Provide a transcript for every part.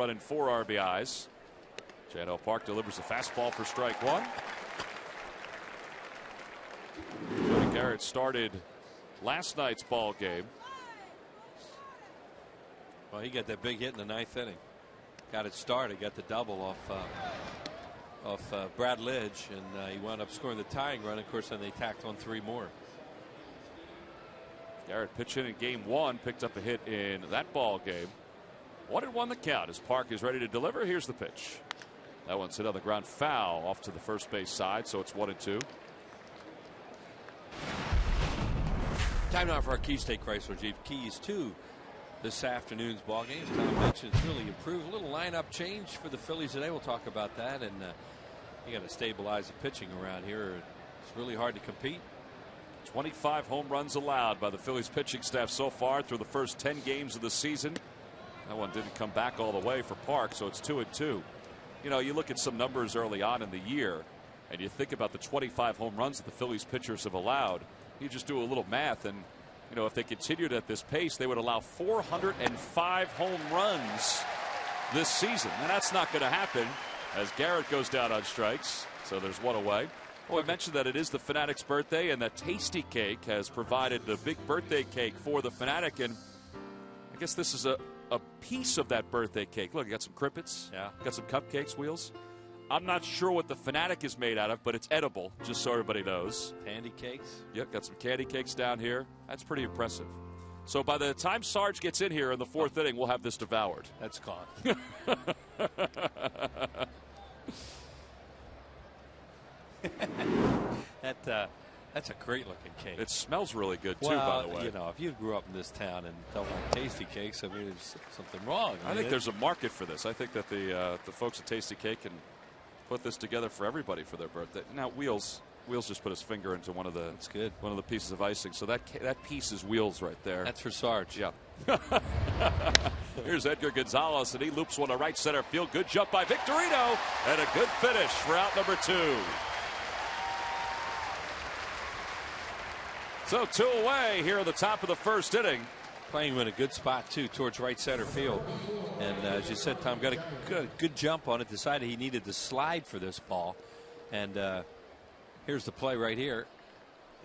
run and 4 RBIs. Chan-Ho Park delivers a fastball for strike one. Cody Garrett started last night's ball game. Well, he got that big hit in the 9th inning. Got it started, got the double off Brad Lidge, and he wound up scoring the tying run. Of course, then they tacked on 3 more. Garrett pitched in game 1, picked up a hit in that ball game. 1-1 the count as Park is ready to deliver. Here's the pitch. That one's hit on the ground foul off to the first base side, so it's 1-2. Time now for our Keys State Chrysler Jeep Keys to this afternoon's ball game. As Tom mentioned, it's really improved. A little lineup change for the Phillies today. We'll talk about that. And you got to stabilize the pitching around here. It's really hard to compete. 25 home runs allowed by the Phillies pitching staff so far through the first 10 games of the season. That one didn't come back all the way for Park, so it's 2-2. You know, you look at some numbers early on in the year, and you think about the 25 home runs that the Phillies pitchers have allowed. You just do a little math, and you know, if they continued at this pace, they would allow 405 home runs this season. And that's not going to happen as Garrett goes down on strikes. So there's one away. Well, I mentioned that it is the Fanatic's birthday, and that Tasty Cake has provided the big birthday cake for the Fanatic. And I guess this is a piece of that birthday cake. Look, you got some crimpets. Yeah. Got some cupcakes, Wheels. I'm not sure what the Fanatic is made out of, but it's edible, just so everybody knows. Candy cakes? Yep, got some candy cakes down here. That's pretty impressive. So by the time Sarge gets in here in the 4th inning, we'll have this devoured. That's gone. That's a great looking cake. It smells really good too, well, by the way. You know, if you grew up in this town and don't like Tasty Cakes, I mean, there's something wrong. I think there's a market for this. I think that the folks at Tasty Cake can put this together for everybody for their birthday. Now, Wheels just put his finger into one of the pieces of icing. So that piece is Wheels right there. That's for Sarge. Yeah. Here's Edgar Gonzalez, and he loops one to right center field. Good jump by Victorino, and a good finish for out number 2. So 2 away here at the top of the 1st inning. Playing in a good spot, too, towards right center field. And as you said, Tom got a good jump on it, decided he needed to slide for this ball. And here's the play right here.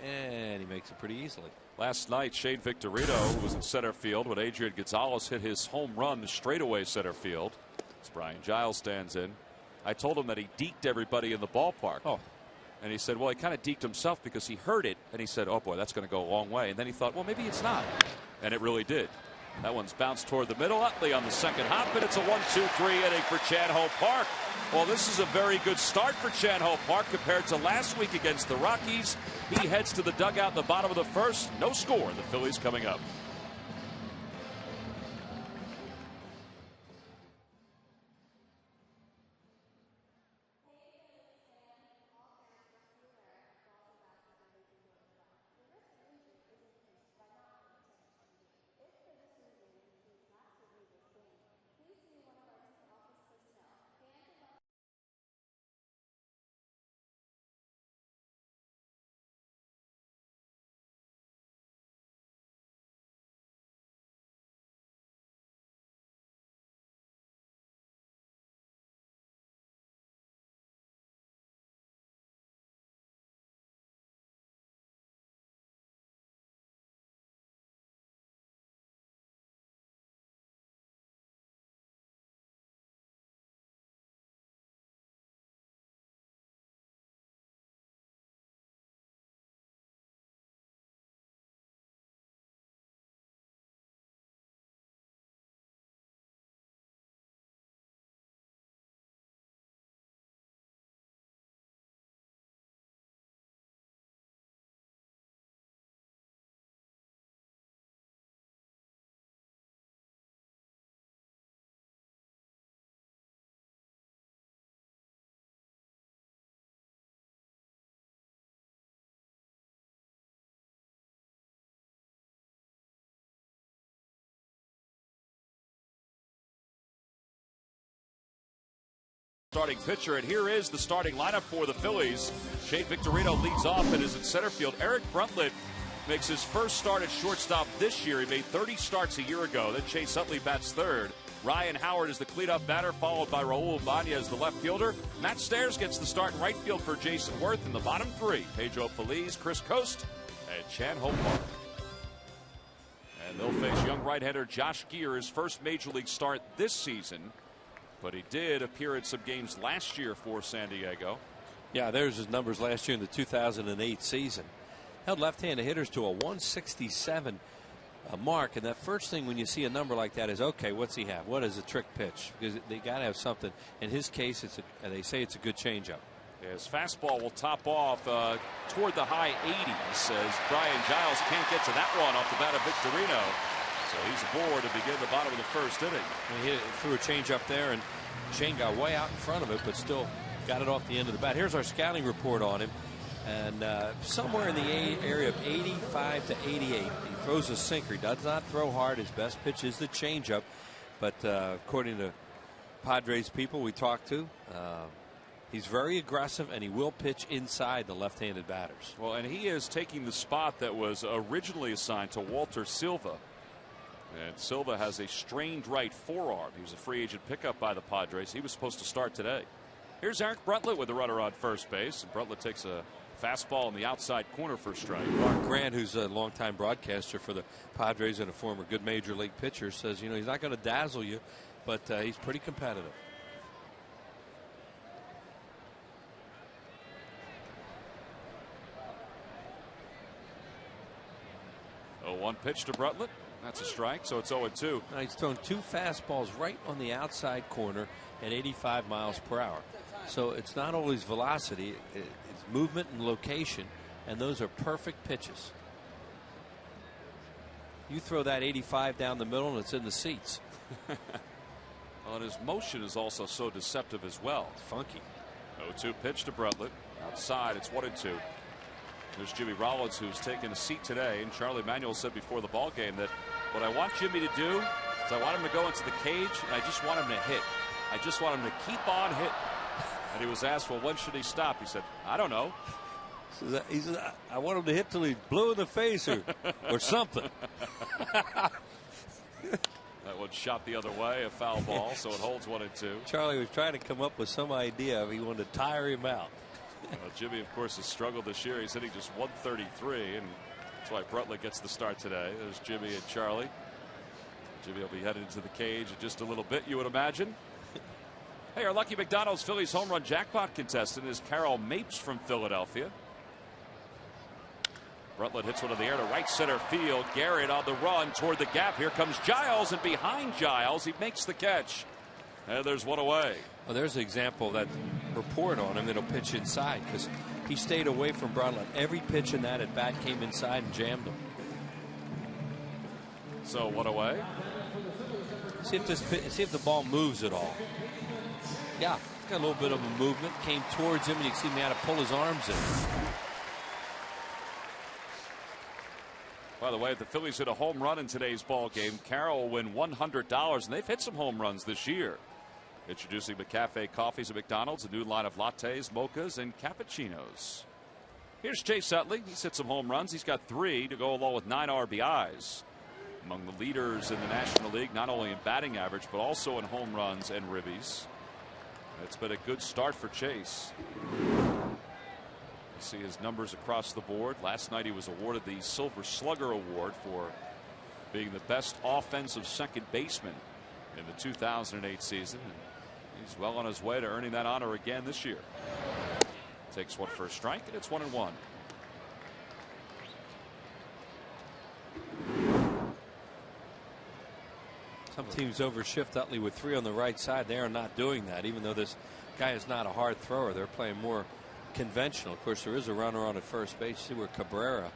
And he makes it pretty easily. Last night, Shane Victorino was in center field when Adrian Gonzalez hit his home run to straightaway center field. As Brian Giles stands in. I told him that he deked everybody in the ballpark. Oh. And he said, well, he kind of deked himself because he heard it. And he said, oh, boy, that's going to go a long way. And then he thought, well, maybe it's not. And it really did. That one's bounced toward the middle. Utley on the second hop, and it's a 1-2-3 inning for Chan-Ho Park. Well, this is a very good start for Chan-Ho Park compared to last week against the Rockies. He heads to the dugout in the bottom of the 1st. No score. The Phillies coming up. Starting pitcher, and here is the starting lineup for the Phillies. Shane Victorino leads off and is in center field. Eric Bruntlett makes his first start at shortstop this year. He made 30 starts a year ago. Then Chase Utley bats third. Ryan Howard is the cleanup batter, followed by Raul Ibanez, the left fielder. Matt Stairs gets the start in right field for Jason Worth. In the bottom three, Pedro Feliz, Chris Coast, and Chan Ho Park. And they'll face young right-hander Josh Geer, his first major league start this season. But he did appear in some games last year for San Diego. Yeah, there's his numbers last year in the 2008 season. Held left-handed hitters to a 167 mark, and that first thing when you see a number like that is, okay, what's he have? What is a trick pitch? Because they got to have something. In his case, they say it's a good changeup. His fastball will top off toward the high 80s as Brian Giles can't get to that one off the bat of Victorino. So he's aboard to begin the bottom of the first inning. He threw a changeup there, and Shane got way out in front of it, but still got it off the end of the bat. Here's our scouting report on him. And somewhere in the area of 85 to 88. He throws a sinker. He does not throw hard. His best pitch is the changeup. But according to Padres people we talked to, he's very aggressive, and he will pitch inside the left-handed batters. Well, and he is taking the spot that was originally assigned to Walter Silva. And Silva has a strained right forearm. He was a free agent pickup by the Padres. He was supposed to start today. Here's Eric Bruntlett with the runner on first base. And Bruntlett takes a fastball in the outside corner for a strike. Mark Grant, who's a longtime broadcaster for the Padres and a former good major league pitcher, says, he's not going to dazzle you, but he's pretty competitive. 0-1 pitch to Bruntlett. That's a strike, so it's 0-2. Now he's thrown two fastballs right on the outside corner at 85 miles per hour. So it's not always velocity, it's movement and location, and those are perfect pitches. You throw that 85 down the middle and it's in the seats. Well, and his motion is also so deceptive as well. It's funky. 0-2 pitch to Bruntlett. Outside, it's 1-2. There's Jimmy Rollins, who's taken a seat today, and Charlie Manuel said before the ball game that what I want Jimmy to do is I want him to go into the cage, and I just want him to hit. I just want him to keep on hitting. And he was asked, well, when should he stop? He said, I don't know. He said, I want him to hit till he's blue in the face or something. That one shot the other way, a foul ball, so it holds 1-2. Charlie was trying to come up with some idea. He wanted to tire him out. Well, Jimmy, of course, has struggled this year. He's hitting just 133, and that's why Bruntlett gets the start today. There's Jimmy and Charlie. Jimmy will be headed into the cage in just a little bit, you would imagine. Hey, our Lucky McDonald's Phillies home run jackpot contestant is Carol Mapes from Philadelphia. Bruntlett hits one in the air to right center field. Garrett on the run toward the gap. Here comes Giles, and behind Giles, he makes the catch. And there's one away. Well, there's an example of that report on him that'll pitch inside because he stayed away from Bruntlett. Every pitch in that at bat came inside and jammed him. So one away. See if the ball moves at all. Yeah, it's got a little bit of a movement. Came towards him, and you can see him how to pull his arms in. By the way, if the Phillies hit a home run in today's ball game, Carol will win $100, and they've hit some home runs this year. Introducing McCafe Coffees at McDonald's, a new line of lattes, mochas, and cappuccinos. Here's Chase Utley. He's hit some home runs. He's got 3 to go along with 9 RBIs. Among the leaders in the National League, not only in batting average, but also in home runs and ribbies. It's been a good start for Chase. You see his numbers across the board. Last night he was awarded the Silver Slugger Award for being the best offensive second baseman in the 2008 season. And he's well on his way to earning that honor again this year. Takes one for a strike, and it's 1-1. Some teams overshift Utley with 3 on the right side. They are not doing that, even though this guy is not a hard thrower. They're playing more conventional. Of course, there is a runner on at first base. See where Cabrera,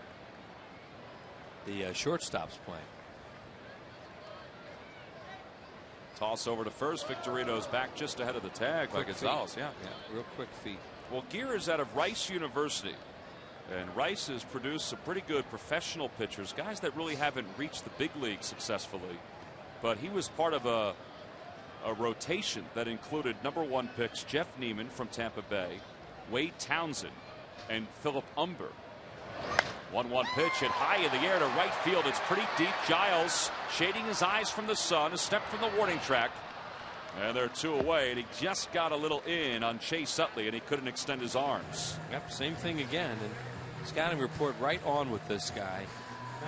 the shortstop's playing. Toss over to first. Victorino's back just ahead of the tag by Gonzalez. Yeah, real quick feet. Well, Geer is out of Rice University, and Rice has produced some pretty good professional pitchers, guys that really haven't reached the big league successfully. But he was part of a rotation that included #1 picks Jeff Neiman from Tampa Bay, Wade Townsend, and Philip Umber. 1-1 pitch hit high in the air to right field. It's pretty deep. Giles shading his eyes from the sun, a step from the warning track. And they're 2 away, and he just got a little in on Chase Utley, and he couldn't extend his arms. Yep, same thing again. And scouting report right on with this guy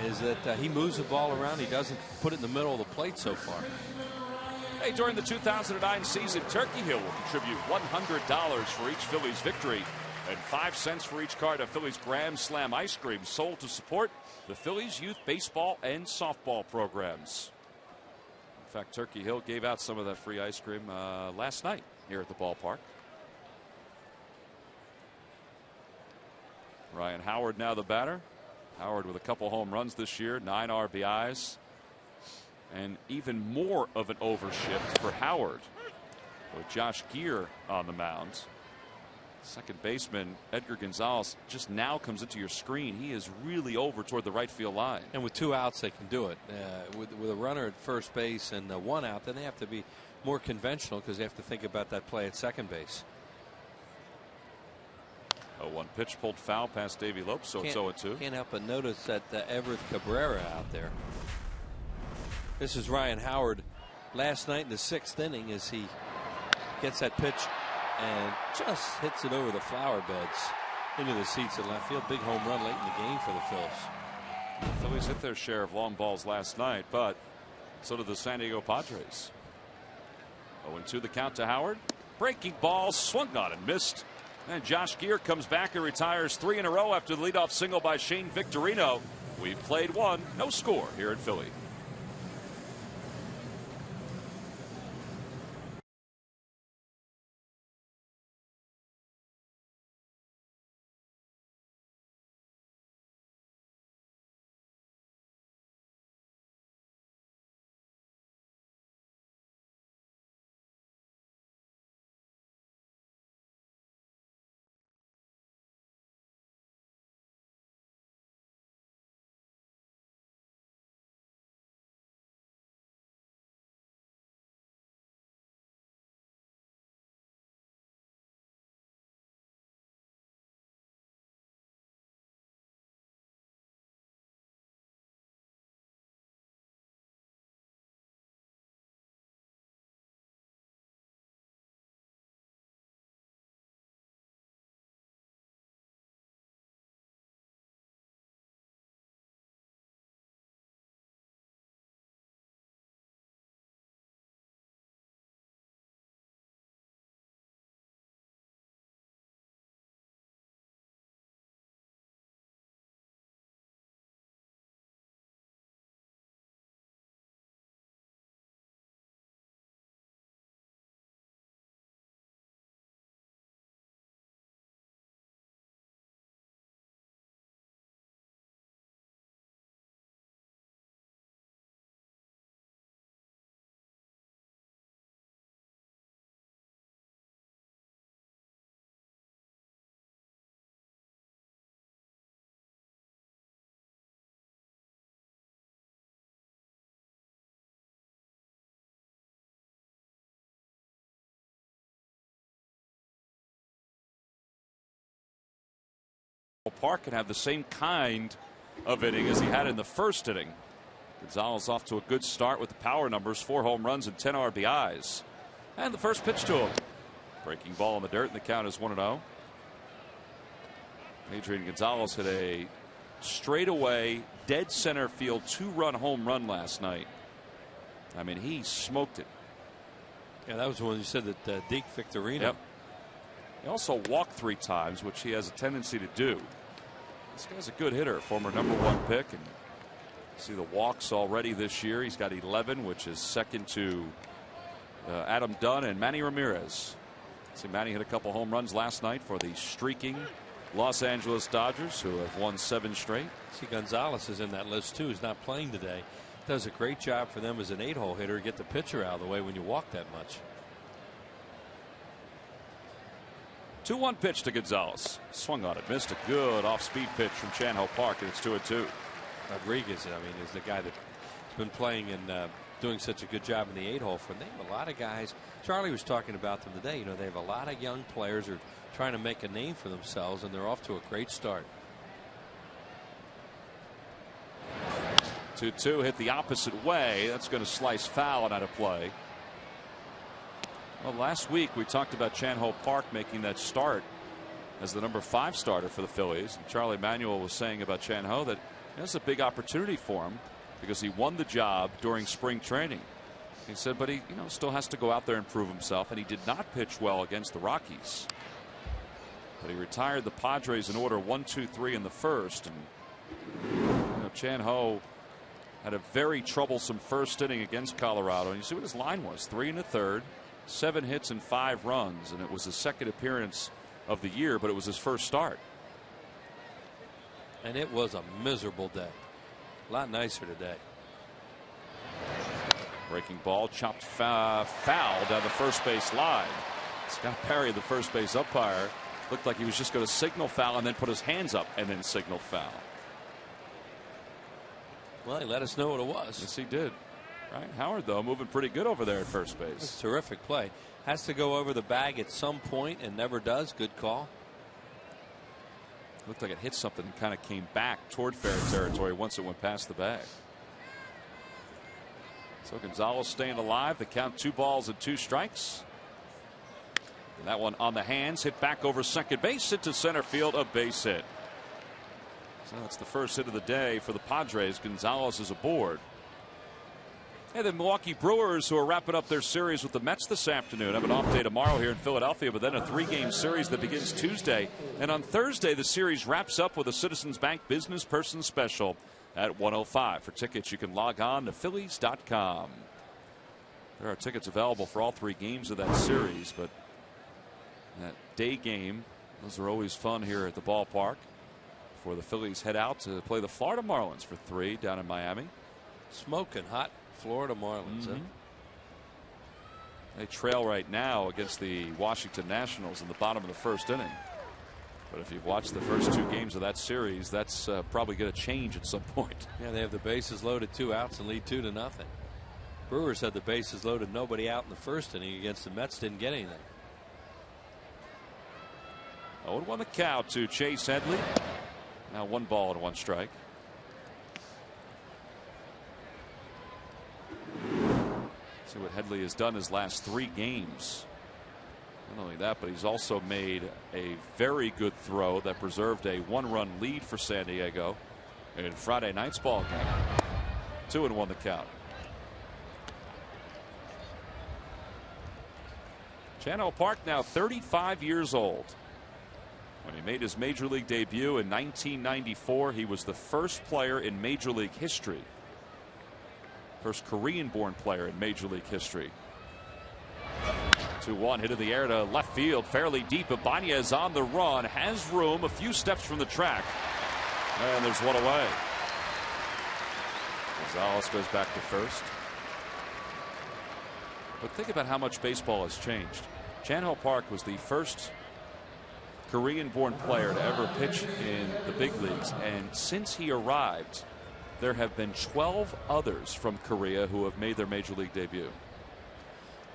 is that he moves the ball around. He doesn't put it in the middle of the plate so far. Hey, during the 2009 season, Turkey Hill will contribute $100 for each Phillies victory and 5 cents for each card of Phillies Grand Slam ice cream sold to support the Phillies youth baseball and softball programs. In fact, Turkey Hill gave out some of that free ice cream last night here at the ballpark. Ryan Howard now the batter. Howard with a couple home runs this year, 9 RBIs. And even more of an overshift for Howard with Josh Gear on the mound. Second baseman Edgar Gonzalez just now comes into your screen. He is really over toward the right field line. And with 2 outs, they can do it. With a runner at first base and 1 out, then they have to be more conventional because they have to think about that play at second base. 0-1 pitch pulled foul past Davey Lopes, so it's 0-2. Can't help but notice that Everett Cabrera out there. This is Ryan Howard last night in the 6th inning as he gets that pitch and just hits it over the flower beds into the seats in left field. Big home run late in the game for the Phils. The Phillies hit their share of long balls last night, but so did the San Diego Padres. 0-2 the count to Howard. Breaking ball swung on and missed. And Josh Gear comes back and retires 3 in a row after the leadoff single by Shane Victorino. We've played 1, no score here in Philly. Park and have the same kind of inning as he had in the first inning. Gonzalez off to a good start with the power numbers, 4 home runs and 10 RBIs. And the first pitch to him. Breaking ball in the dirt, and the count is 1-0. Adrian Gonzalez hit a straightaway dead center field 2-run home run last night. I mean, he smoked it. Yeah, that was the one you said that Deke Victorino. Yep. He also walked 3 times, which he has a tendency to do. This guy's a good hitter, former #1 pick, and see the walks already this year. He's got 11, which is second to Adam Dunn and Manny Ramirez. See, Manny hit a couple home runs last night for the streaking Los Angeles Dodgers, who have won 7 straight. See, Gonzalez is in that list too. He's not playing today. Does a great job for them as an 8-hole hitter. Get the pitcher out of the way when you walk that much. 2-1 pitch to Gonzalez. Swung on it, missed a good off-speed pitch from Chan-Ho Park, and it's 2-2. Rodriguez, I mean, is the guy that's been playing and doing such a good job in the 8-hole for them. They have a lot of guys. Charlie was talking about them today. You know, they have a lot of young players who are trying to make a name for themselves, and they're off to a great start. 2-2 hit the opposite way. That's going to slice foul and out of play. Well, last week we talked about Chan-Ho Park making that start as the number 5 starter for the Phillies. And Charlie Manuel was saying about Chan-Ho that that's a big opportunity for him because he won the job during spring training. He said, but he still has to go out there and prove himself, and he did not pitch well against the Rockies. But he retired the Padres in order 1-2-3 in the first. And Chan-Ho had a very troublesome first inning against Colorado. And you see what his line was: 3 1/3, 7 hits and 5 runs. And it was his second appearance of the year, but it was his first start. And it was a miserable day. A lot nicer today. Breaking ball, chopped foul down the first base line. Scott Perry, the first base umpire, looked like he was just going to signal foul and then put his hands up and then signal foul. Well, he let us know what it was. Yes, he did. Right. Howard, though, moving pretty good over there at first base. That's a terrific play. Has to go over the bag at some point and never does. Good call. Looked like it hit something and kind of came back toward fair territory once it went past the bag. So Gonzalez staying alive. The count 2 balls and 2 strikes. And that one on the hands, hit back over second base into center field, a base hit. So that's the first hit of the day for the Padres. Gonzalez is aboard. Hey, the Milwaukee Brewers, who are wrapping up their series with the Mets this afternoon, have an off day tomorrow here in Philadelphia, but then a 3-game series that begins Tuesday. And on Thursday, the series wraps up with a Citizens Bank Business Person Special at 1:05. For tickets, you can log on to Phillies.com. There are tickets available for all 3 games of that series, but that day game, those are always fun here at the ballpark before the Phillies head out to play the Florida Marlins for 3 down in Miami. Smoking hot Florida Marlins. They trail right now against the Washington Nationals in the bottom of the first inning. But if you've watched the first 2 games of that series, that's probably going to change at some point. Yeah, they have the bases loaded, 2 outs, and lead 2-0. Brewers had the bases loaded, nobody out in the first inning against the Mets. Didn't get anything. 0-1 the count to Chase Headley. Now 1 ball and 1 strike. See what Headley has done his last 3 games. Not only that, but he's also made a very good throw that preserved a 1-run lead for San Diego in Friday night's ball game. 2-1 the count. Chan-Ho Park now 35 years old. When he made his major league debut in 1994, he was the first player in Major League history. First Korean-born player in Major League history. 2-1 hit in the air to left field, fairly deep. Ibanez on the run, has room, a few steps from the track, and there's 1 away. Gonzalez goes back to first. But think about how much baseball has changed. Chan-Ho Park was the first Korean-born player to ever pitch in the big leagues, and since he arrived, there have been 12 others from Korea who have made their major league debut.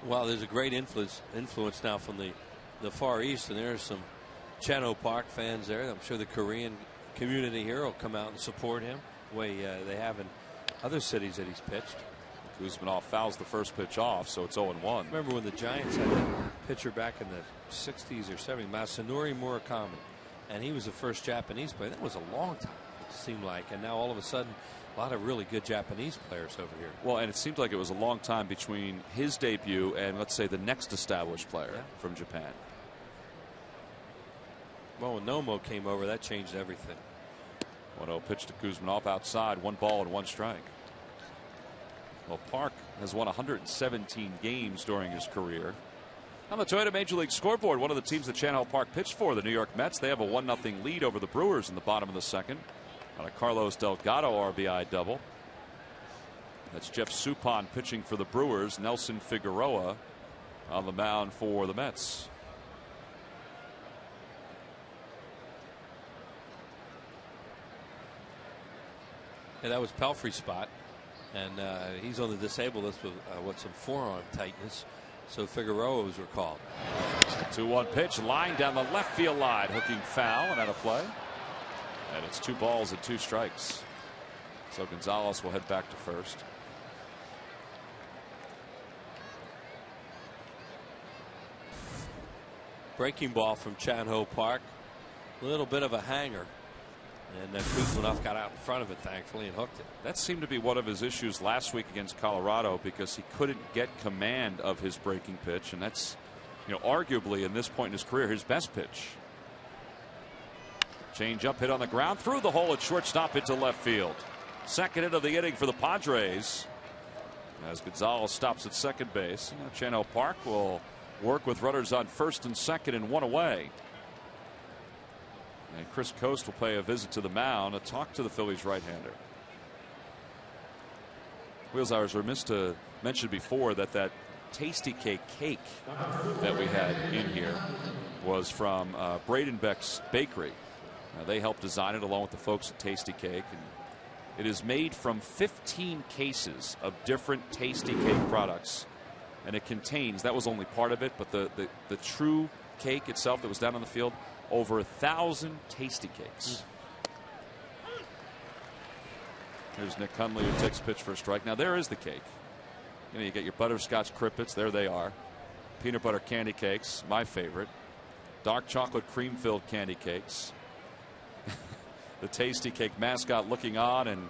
Well, there's a great influence now from the Far East, and there's some Chan-Ho Park fans there. I'm sure the Korean community here will come out and support him the way they have in other cities that he's pitched. Kuzminoff fouls the first pitch off, so it's 0-1. Remember when the Giants had that pitcher back in the 60s or 70s, Masanori Murakami, and he was the first Japanese player. That was a long time, it seemed like, and now all of a sudden a lot of really good Japanese players over here. Well, and it seemed like it was a long time between his debut and, let's say, the next established player from Japan. Well, when Nomo came over, that changed everything. 1-0 pitch to Kuzminoff outside, 1 ball and 1 strike. Well, Park has won 117 games during his career. On the Toyota Major League scoreboard, one of the teams that Chan-Ho Park pitched for, the New York Mets, they have a 1-0 lead over the Brewers in the bottom of the second on a Carlos Delgado RBI double. That's Jeff Suppan pitching for the Brewers. Nelson Figueroa on the mound for the Mets. Yeah, that was Pelfrey's spot, and he's on the disabled list with some forearm tightness, so Figueroa was recalled. 2-1 pitch, line down the left field line, hooking foul and out of play. And it's 2 balls and 2 strikes. So Gonzalez will head back to first. Breaking ball from Chan-Ho Park. A little bit of a hanger. And Kuzminoff got out in front of it, thankfully, and hooked it. That seemed to be one of his issues last week against Colorado, because he couldn't get command of his breaking pitch. And that's, arguably in this point in his career, his best pitch. Change up, hit on the ground, through the hole at shortstop into left field. Second hit of the inning for the Padres, as Gonzalez stops at second base. Chan-Ho Park will work with runners on first and second and one away. And Chris Coast will pay a visit to the mound to talk to the Phillies right-hander. Wheels, I was remiss to mention before that Tasty Cake that we had in here was from Braden Beck's Bakery. They helped design it along with the folks at Tasty Cake. And it is made from 15 cases of different Tasty Cake products. And it contains, that was only part of it, but the true cake itself that was down on the field, over 1,000 Tasty Cakes. Here's Nick Hundley, who takes pitch for a strike. Now there is the cake. You get your butterscotch crippets. There they are. Peanut butter candy cakes, my favorite. Dark chocolate cream filled candy cakes. The Tasty Cake mascot looking on and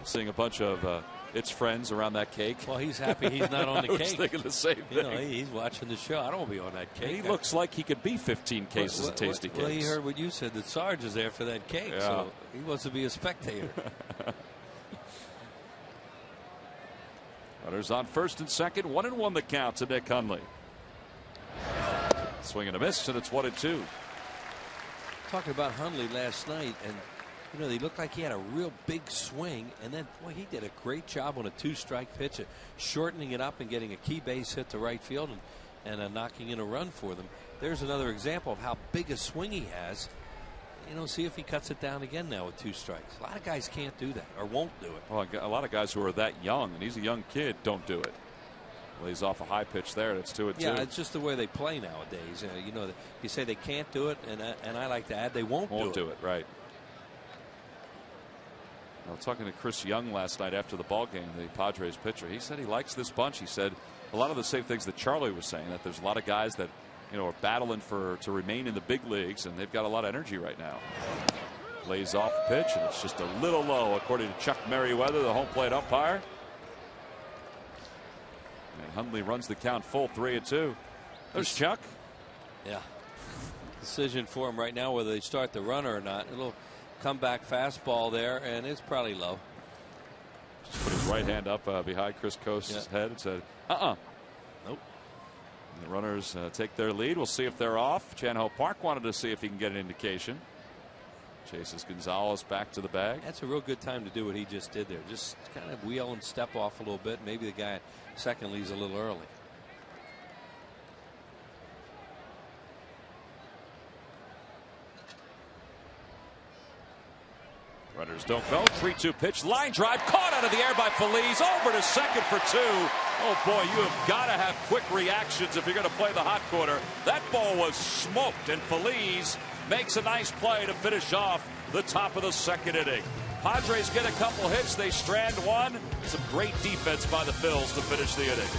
seeing a bunch of its friends around that cake. Well, he's happy he's not on the I cake. was thinking the same thing. He's watching the show. I don't want to be on that cake. He looks like he could be 15 cases of Tasty Cakes. Well, he heard what you said, that Sarge is there for that cake, so he wants to be a spectator. Runners on first and second, 1-1 the count to Nick Hundley. Swing and a miss, and it's 1-2. Talking about Hundley last night, and he looked like he had a real big swing, and then boy, he did a great job on a 2-strike pitch at shortening it up and getting a key base hit to right field and knocking in a run for them. There's another example of how big a swing he has. See if he cuts it down again now with 2 strikes. A lot of guys can't do that or won't do it. Well, a lot of guys who are that young, and he's a young kid, don't do it. Lays off a high pitch there. That's 2-2. Yeah, it's just the way they play nowadays. You say they can't do it, and I like to add they won't do it. Right. I was talking to Chris Young last night after the ball game, the Padres pitcher. He said he likes this bunch. He said a lot of the same things that Charlie was saying, that there's a lot of guys that are battling to remain in the big leagues, and they've got a lot of energy right now. Lays off a pitch, and it's just a little low, according to Chuck Merriweather, the home plate umpire. And Hundley runs the count full, 3-2. There's Chuck. Yeah. Decision for him right now whether they start the runner or not. A little comeback fastball there, and it's probably low. Just put his right hand up behind Chris Coast's head and said, Nope. And the runners take their lead. We'll see if they're off. Chan-Ho Park wanted to see if he can get an indication. Chases Gonzalez back to the bag. That's a real good time to do what he just did there. Just kind of wheel and step off a little bit. Maybe the guy at second leaves a little early. Runners don't go. 3-2 pitch. Line drive caught out of the air by Phillies. Over to second for 2. Oh boy, you have got to have quick reactions if you're going to play the hot corner. That ball was smoked, and Phillies makes a nice play to finish off the top of the second inning. Padres get a couple hits. They strand one. Some great defense by the Phils to finish the inning.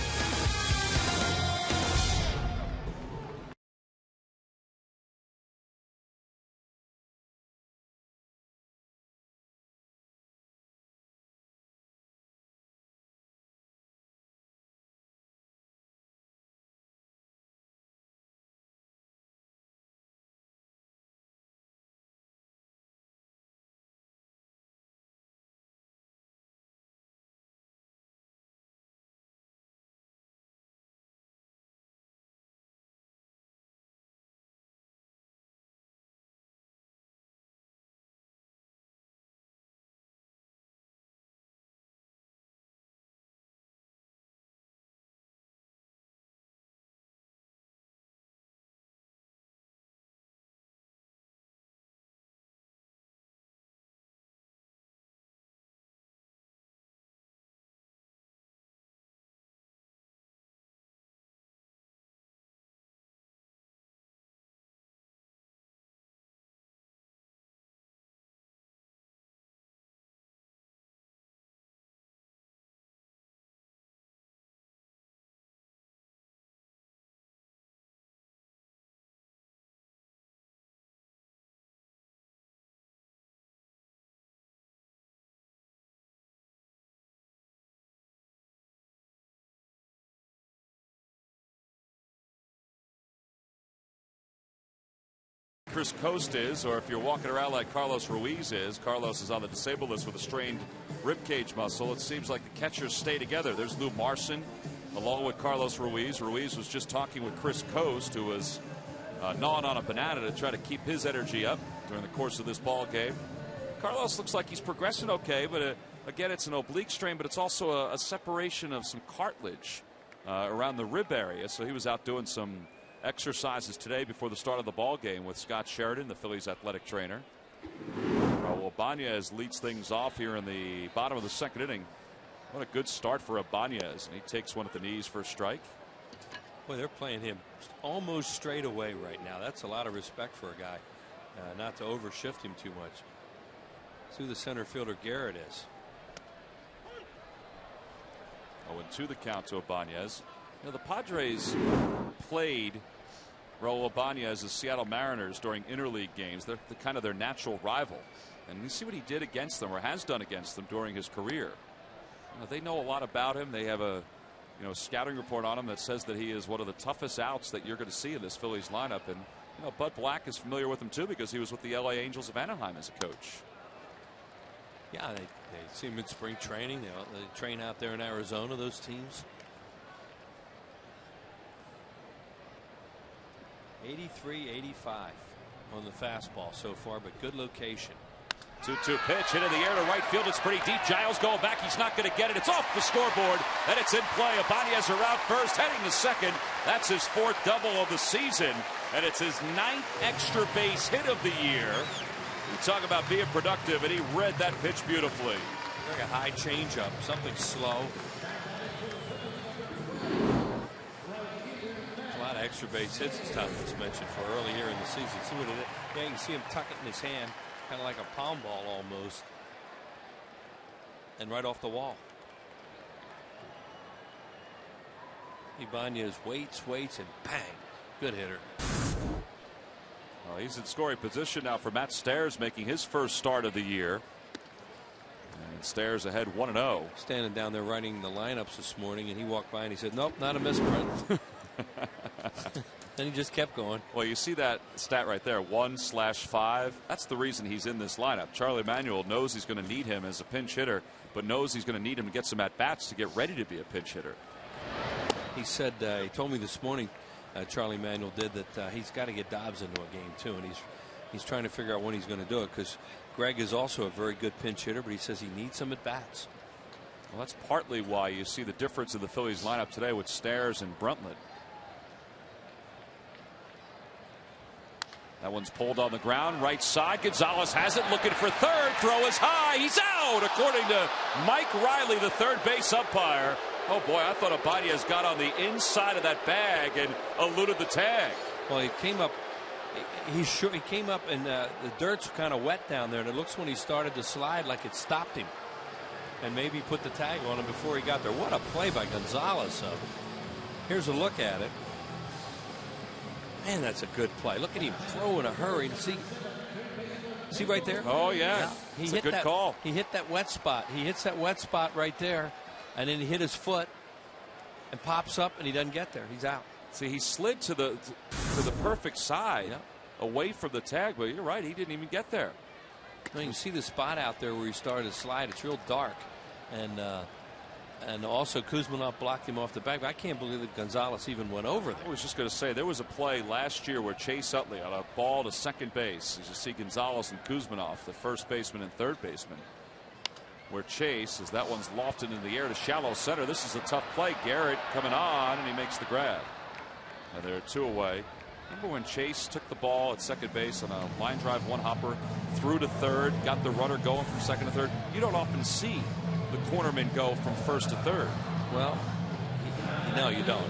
Chris Coast is, or if you're walking around like Carlos Ruiz is. Carlos is on the disabled list with a strained ribcage muscle. It seems like the catchers stay together. There's Lou Marson along with Carlos Ruiz. Ruiz was just talking with Chris Coast, who was gnawing on a banana to try to keep his energy up during the course of this ball game. Carlos looks like he's progressing okay, but again, it's an oblique strain, but it's also a separation of some cartilage around the rib area. So he was out doing some exercises today before the start of the ball game with Scott Sheridan, the Phillies athletic trainer. Raul Ibanez leads things off here in the bottom of the second inning. What a good start for Ibanez, and he takes one at the knees for a strike. Boy, they're playing him almost straight away right now. That's a lot of respect for a guy, not to overshift him too much. See who the center fielder Garrett is. 0-2 the count to Ibanez. You know, the Padres played Raul Ibanez as Seattle Mariners during interleague games. They're kind of their natural rival. And you see what he did against them, or has done against them during his career. You know, they know a lot about him. They have a scouting report on him that says that he is one of the toughest outs that you're going to see in this Phillies lineup. And Bud Black is familiar with him too, because he was with the LA Angels of Anaheim as a coach. Yeah, they see him in spring training. They train out there in Arizona, those teams. 83-85 on the fastball so far, but good location. 2-2 pitch into the air to right field. It's pretty deep. Giles going back. He's not going to get it. It's off the scoreboard, and it's in play. Ibanez are out first, heading to second. That's his 4th double of the season, and it's his 9th extra base hit of the year. You talk about being productive, and he read that pitch beautifully. Like a high changeup, something slow. A lot of extra base hits, as Thomas mentioned, for earlier in the season. See what it is? Yeah, you can see him tuck it in his hand, kind of like a palm ball almost, and right off the wall. Ibanez waits, and bang, good hitter. Well, he's in scoring position now for Matt Stairs, making his first start of the year. And Stairs ahead 1-0. Standing down there writing the lineups this morning, and he walked by and he said, "Nope, not a misprint." Then he just kept going. Well, you see that stat right there, 1/5. That's the reason he's in this lineup. Charlie Manuel knows he's going to need him as a pinch hitter, but knows he's going to need him to get some at bats to get ready to be a pinch hitter. He said, he told me this morning, Charlie Manuel did, that he's got to get Dobbs into a game too, and he's trying to figure out when he's going to do it, because Greg is also a very good pinch hitter, but he says he needs some at bats. Well, that's partly why you see the difference in the Phillies lineup today with Stairs and Bruntlett. That one's pulled on the ground, right side. Gonzalez has it, looking for third. Throw is high. He's out, according to Mike Riley, the third base umpire. Oh boy, I thought Ibanez got on the inside of that bag and eluded the tag. Well, he came up. He came up, and the dirt's kind of wet down there, and it looks when he started to slide like it stopped him, and maybe put the tag on him before he got there. What a play by Gonzalez! Here's a look at it. Man, that's a good play. Look at him throw in a hurry. See right there? Oh, yeah. It's a good call. He hit that wet spot. He hits that wet spot right there, and then he hit his foot and pops up, and he doesn't get there. He's out. See, he slid to the perfect side, away from the tag, but you're right. He didn't even get there. Well, you can see the spot out there where he started to slide. It's real dark, and also Kuzmanov blocked him off the back. But I can't believe that Gonzalez even went over there. I was just going to say, there was a play last year where Chase Utley on a ball to second base. You see Gonzalez and Kuzmanov, the first baseman and third baseman, where Chase, as that one's lofted in the air to shallow center. This is a tough play. Garrett coming on, and he makes the grab. And they're 2 away. Remember when Chase took the ball at second base on a line drive one hopper, threw to third, got the runner going from second to third? You don't often see the cornerman go from first to third. Well, no, you don't.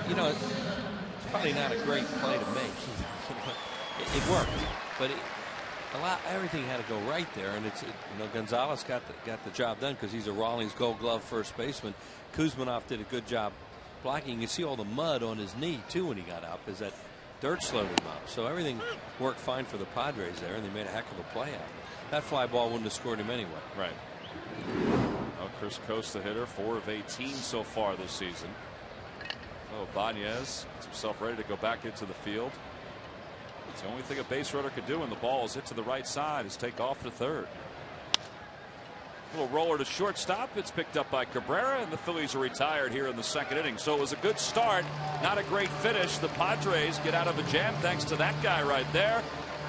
It's probably not a great play to make. It worked, but everything had to go right there, and Gonzalez got the job done because he's a Rawlings Gold Glove first baseman. Kuzmanov did a good job blocking. You can see all the mud on his knee too when he got out, because that dirt slowed him up. So everything worked fine for the Padres there, and they made a heck of a play out of it. That fly ball wouldn't have scored him anyway. Right. Well, Chris Coast, the hitter, 4 of 18 so far this season. Oh, Ibanez gets himself ready to go back into the field. It's the only thing a base runner could do when the ball is hit to the right side is take off to third. Little roller to shortstop. It's picked up by Cabrera, and the Phillies are retired here in the second inning. So it was a good start, not a great finish. The Padres get out of a jam thanks to that guy right there.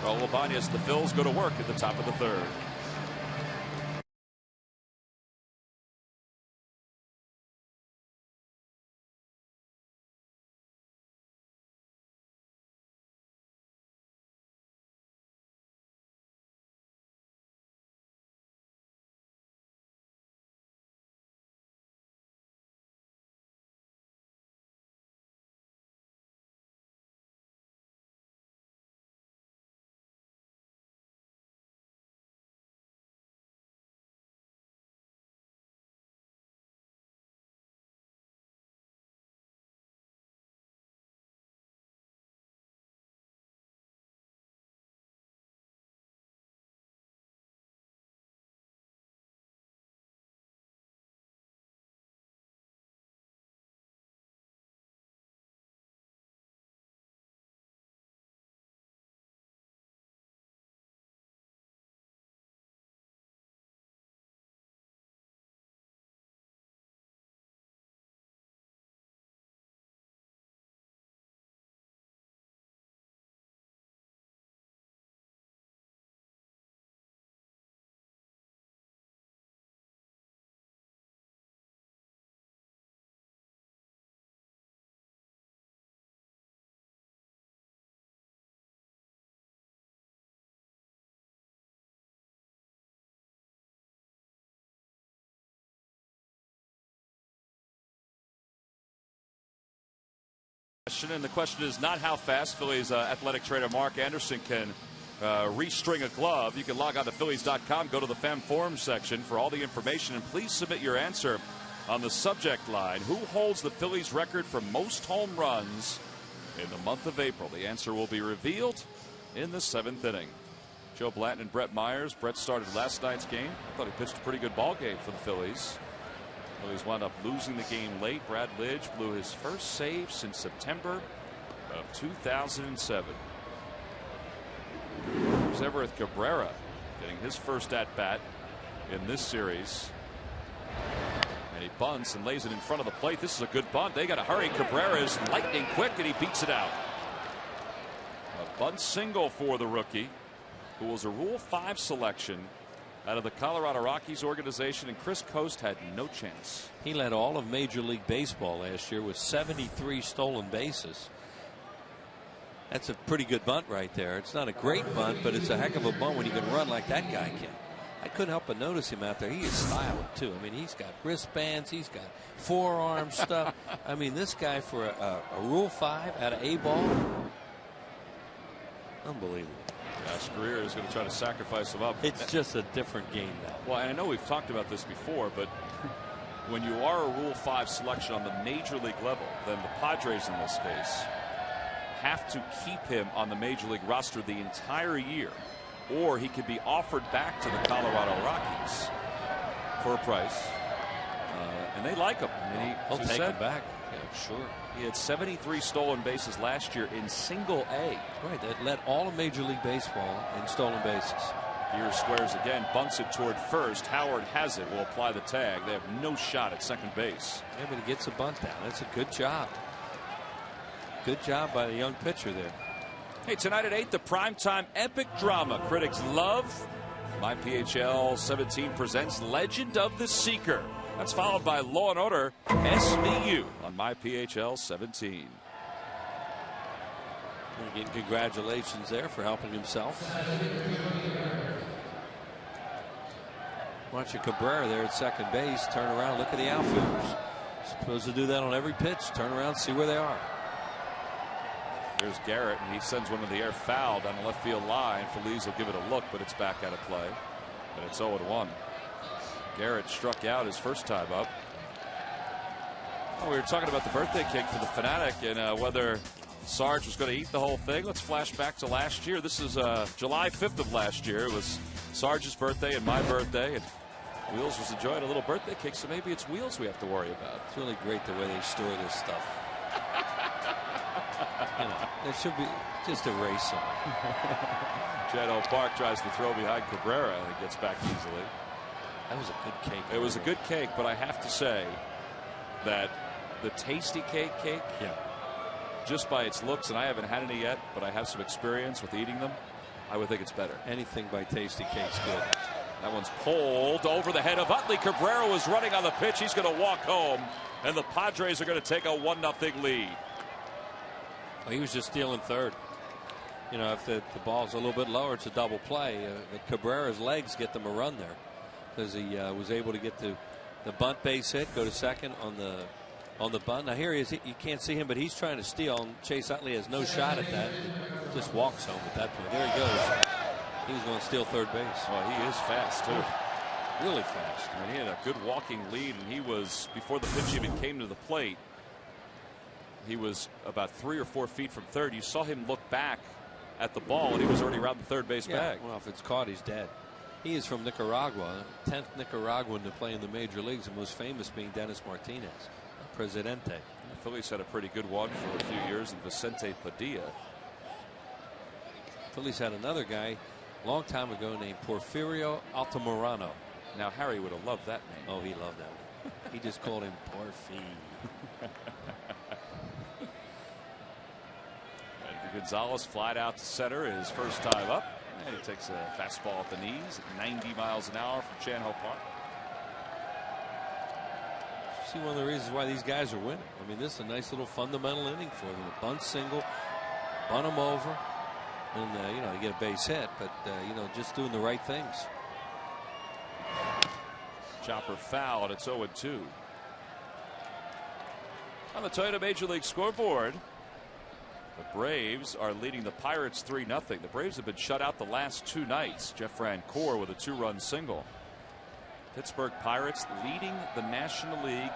Raul Ibanez, the Phils go to work at the top of the third. And the question is not how fast Phillies athletic trainer Mark Anderson can restring a glove. You can log on to Phillies.com, go to the Fan Forum section for all the information, and please submit your answer on the subject line. Who holds the Phillies record for most home runs in the month of April? The answer will be revealed in the 7th inning. Joe Blanton and Brett Myers. Brett started last night's game. I thought he pitched a pretty good ball game for the Phillies. Phillies wound up losing the game late. Brad Lidge blew his first save since September of 2007. Here's Everett Cabrera getting his first at-bat in this series. And he bunts and lays it in front of the plate. This is a good bunt. They got to hurry. Cabrera is lightning quick, and he beats it out. A bunt single for the rookie, who was a Rule 5 selection out of the Colorado Rockies organization, and Chris Coast had no chance. He led all of Major League Baseball last year with 73 stolen bases. That's a pretty good bunt right there. It's not a great bunt, but it's a heck of a bunt when you can run like that guy can. I couldn't help but notice him out there. He is styling too. I mean, he's got wristbands, he's got forearm stuff. I mean, this guy for a Rule 5 out of A-ball, unbelievable. Greer is going to try to sacrifice him up. It's just a different game now. Well, and I know we've talked about this before, but when you are a Rule 5 selection on the Major League level, then the Padres in this case have to keep him on the Major League roster the entire year, or he could be offered back to the Colorado Rockies for a price. And they like him. And He'll take him back. Yeah, sure. He had 73 stolen bases last year in Single A. Right, that led all of Major League Baseball in stolen bases. Gear squares again, bunts it toward first. Howard has it, will apply the tag. They have no shot at second base. Yeah, but he gets a bunt down. That's a good job. Good job by the young pitcher there. Hey, tonight at 8, the primetime epic drama critics love. MyPHL 17 presents Legend of the Seeker. That's followed by Law and Order SVU on MyPHL 17. Again, congratulations there for helping himself. Watching Cabrera there at second base. Turn around, look at the outfielders. Supposed to do that on every pitch. Turn around, see where they are. Here's Garrett, and he sends one in the air foul down the left field line. Feliz will give it a look, but it's back out of play. And it's 0-1. Garrett struck out his first time up. Well, we were talking about the birthday cake for the Fanatic and whether Sarge was going to eat the whole thing. Let's flash back to last year. This is July 5th of last year. It was Sarge's birthday and my birthday, and Wheels was enjoying a little birthday cake, so maybe it's Wheels we have to worry about. It's really great the way they store this stuff. There should be just erase him. Chet Park tries to throw behind Cabrera and he gets back easily. That was a good cake. It was a good cake, but I have to say that the tasty cake, yeah, just by its looks, and I haven't had any yet, but I have some experience with eating them, I would think it's better. Anything by Tasty Cake's good. That one's pulled over the head of Utley. Cabrera was running on the pitch. He's going to walk home, and the Padres are going to take a 1-0 lead. Well, he was just stealing third. You know, if the ball's a little bit lower, it's a double play. Cabrera's legs get them a run there because he was able to get the bunt base hit, go to second on the bunt. Now here he is. You can't see him, but he's trying to steal. And Chase Utley has no shot at that. Just walks home at that point. There he goes. He was going to steal third base. Well, he is fast too. Really fast. I mean, he had a good walking lead, and he was, before the pitch even came to the plate, he was about 3 or 4 feet from third. You saw him look back at the ball, and he was already around the third base bag. Well, if it's caught, he's dead. He is from Nicaragua, 10th Nicaraguan to play in the major leagues, the most famous being Dennis Martinez, Presidente. The Phillies had a pretty good one for a few years in Vicente Padilla. Phillies had another guy a long time ago named Porfirio Altamirano. Now Harry would have loved that name. Oh, he loved that one. He just called him Porfi. Gonzalez flied out to center his first time up, and he takes a fastball at the knees at 90 miles an hour from Chan Ho Park. See, one of the reasons why these guys are winning. I mean, this is a nice little fundamental inning for them. A bunt single, bunt them over, and you know, you get a base hit, but you know, just doing the right things. Chopper foul, and it's 0-2. On the Toyota Major League scoreboard, the Braves are leading the Pirates 3-0. The Braves have been shut out the last 2 nights. Jeff Francoeur with a 2-run single. Pittsburgh Pirates leading the National League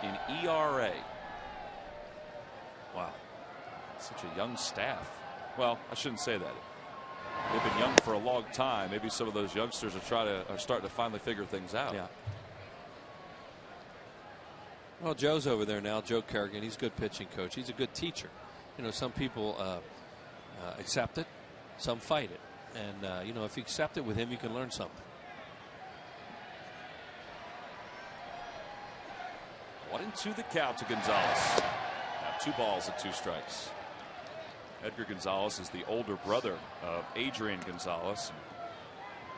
in ERA. Wow. Such a young staff. Well, I shouldn't say that. They've been young for a long time. Maybe some of those youngsters are starting to finally figure things out. Yeah. Well, Joe's over there now. Joe Kerrigan. He's a good pitching coach. He's a good teacher. You know, some people accept it, some fight it, and you know, if you accept it with him, you can learn something. 1-2 the count to Gonzalez. Now 2 balls and 2 strikes. Edgar Gonzalez is the older brother of Adrian Gonzalez.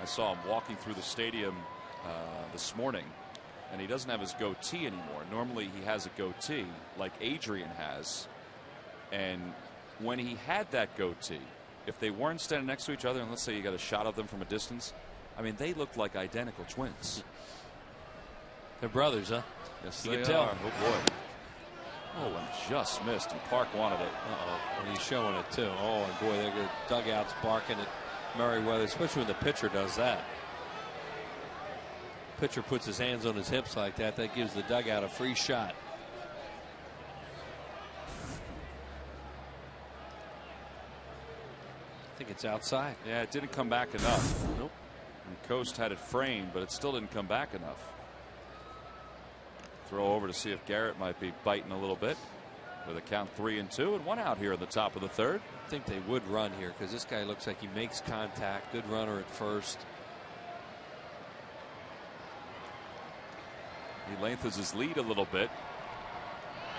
I saw him walking through the stadium this morning, and he doesn't have his goatee anymore. Normally he has a goatee like Adrian has. And when he had that goatee, if they weren't standing next to each other, and let's say you got a shot of them from a distance, I mean, they looked like identical twins. They're brothers, huh? Yes, you they can tell. are. Oh boy. Oh, and just missed, and Park wanted it. And he's showing it too. Oh, and boy, they're good. Dugouts barking at Merriweather, especially when the pitcher does that. Pitcher puts his hands on his hips like that. That gives the dugout a free shot. I think it's outside. Yeah, it didn't come back enough. Nope. And Coast had it framed, but it still didn't come back enough. Throw over to see if Garrett might be biting a little bit. With a count 3-2 and 1 out here in the top of the third. I think they would run here because this guy looks like he makes contact. Good runner at first. He lengthens his lead a little bit.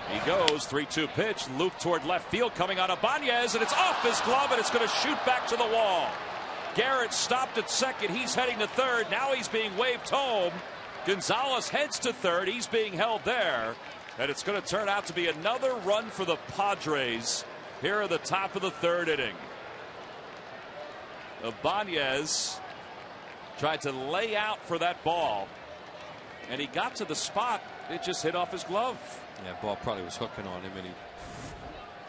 He goes 3-2 pitch, loop toward left field, coming on Ibanez, and it's off his glove, and it's going to shoot back to the wall. Garrett stopped at second. He's heading to third. Now he's being waved home. Gonzalez heads to third. He's being held there, and it's going to turn out to be another run for the Padres here at the top of the third inning. Ibanez tried to lay out for that ball, and he got to the spot. It just hit off his glove. Yeah, ball probably was hooking on him, and he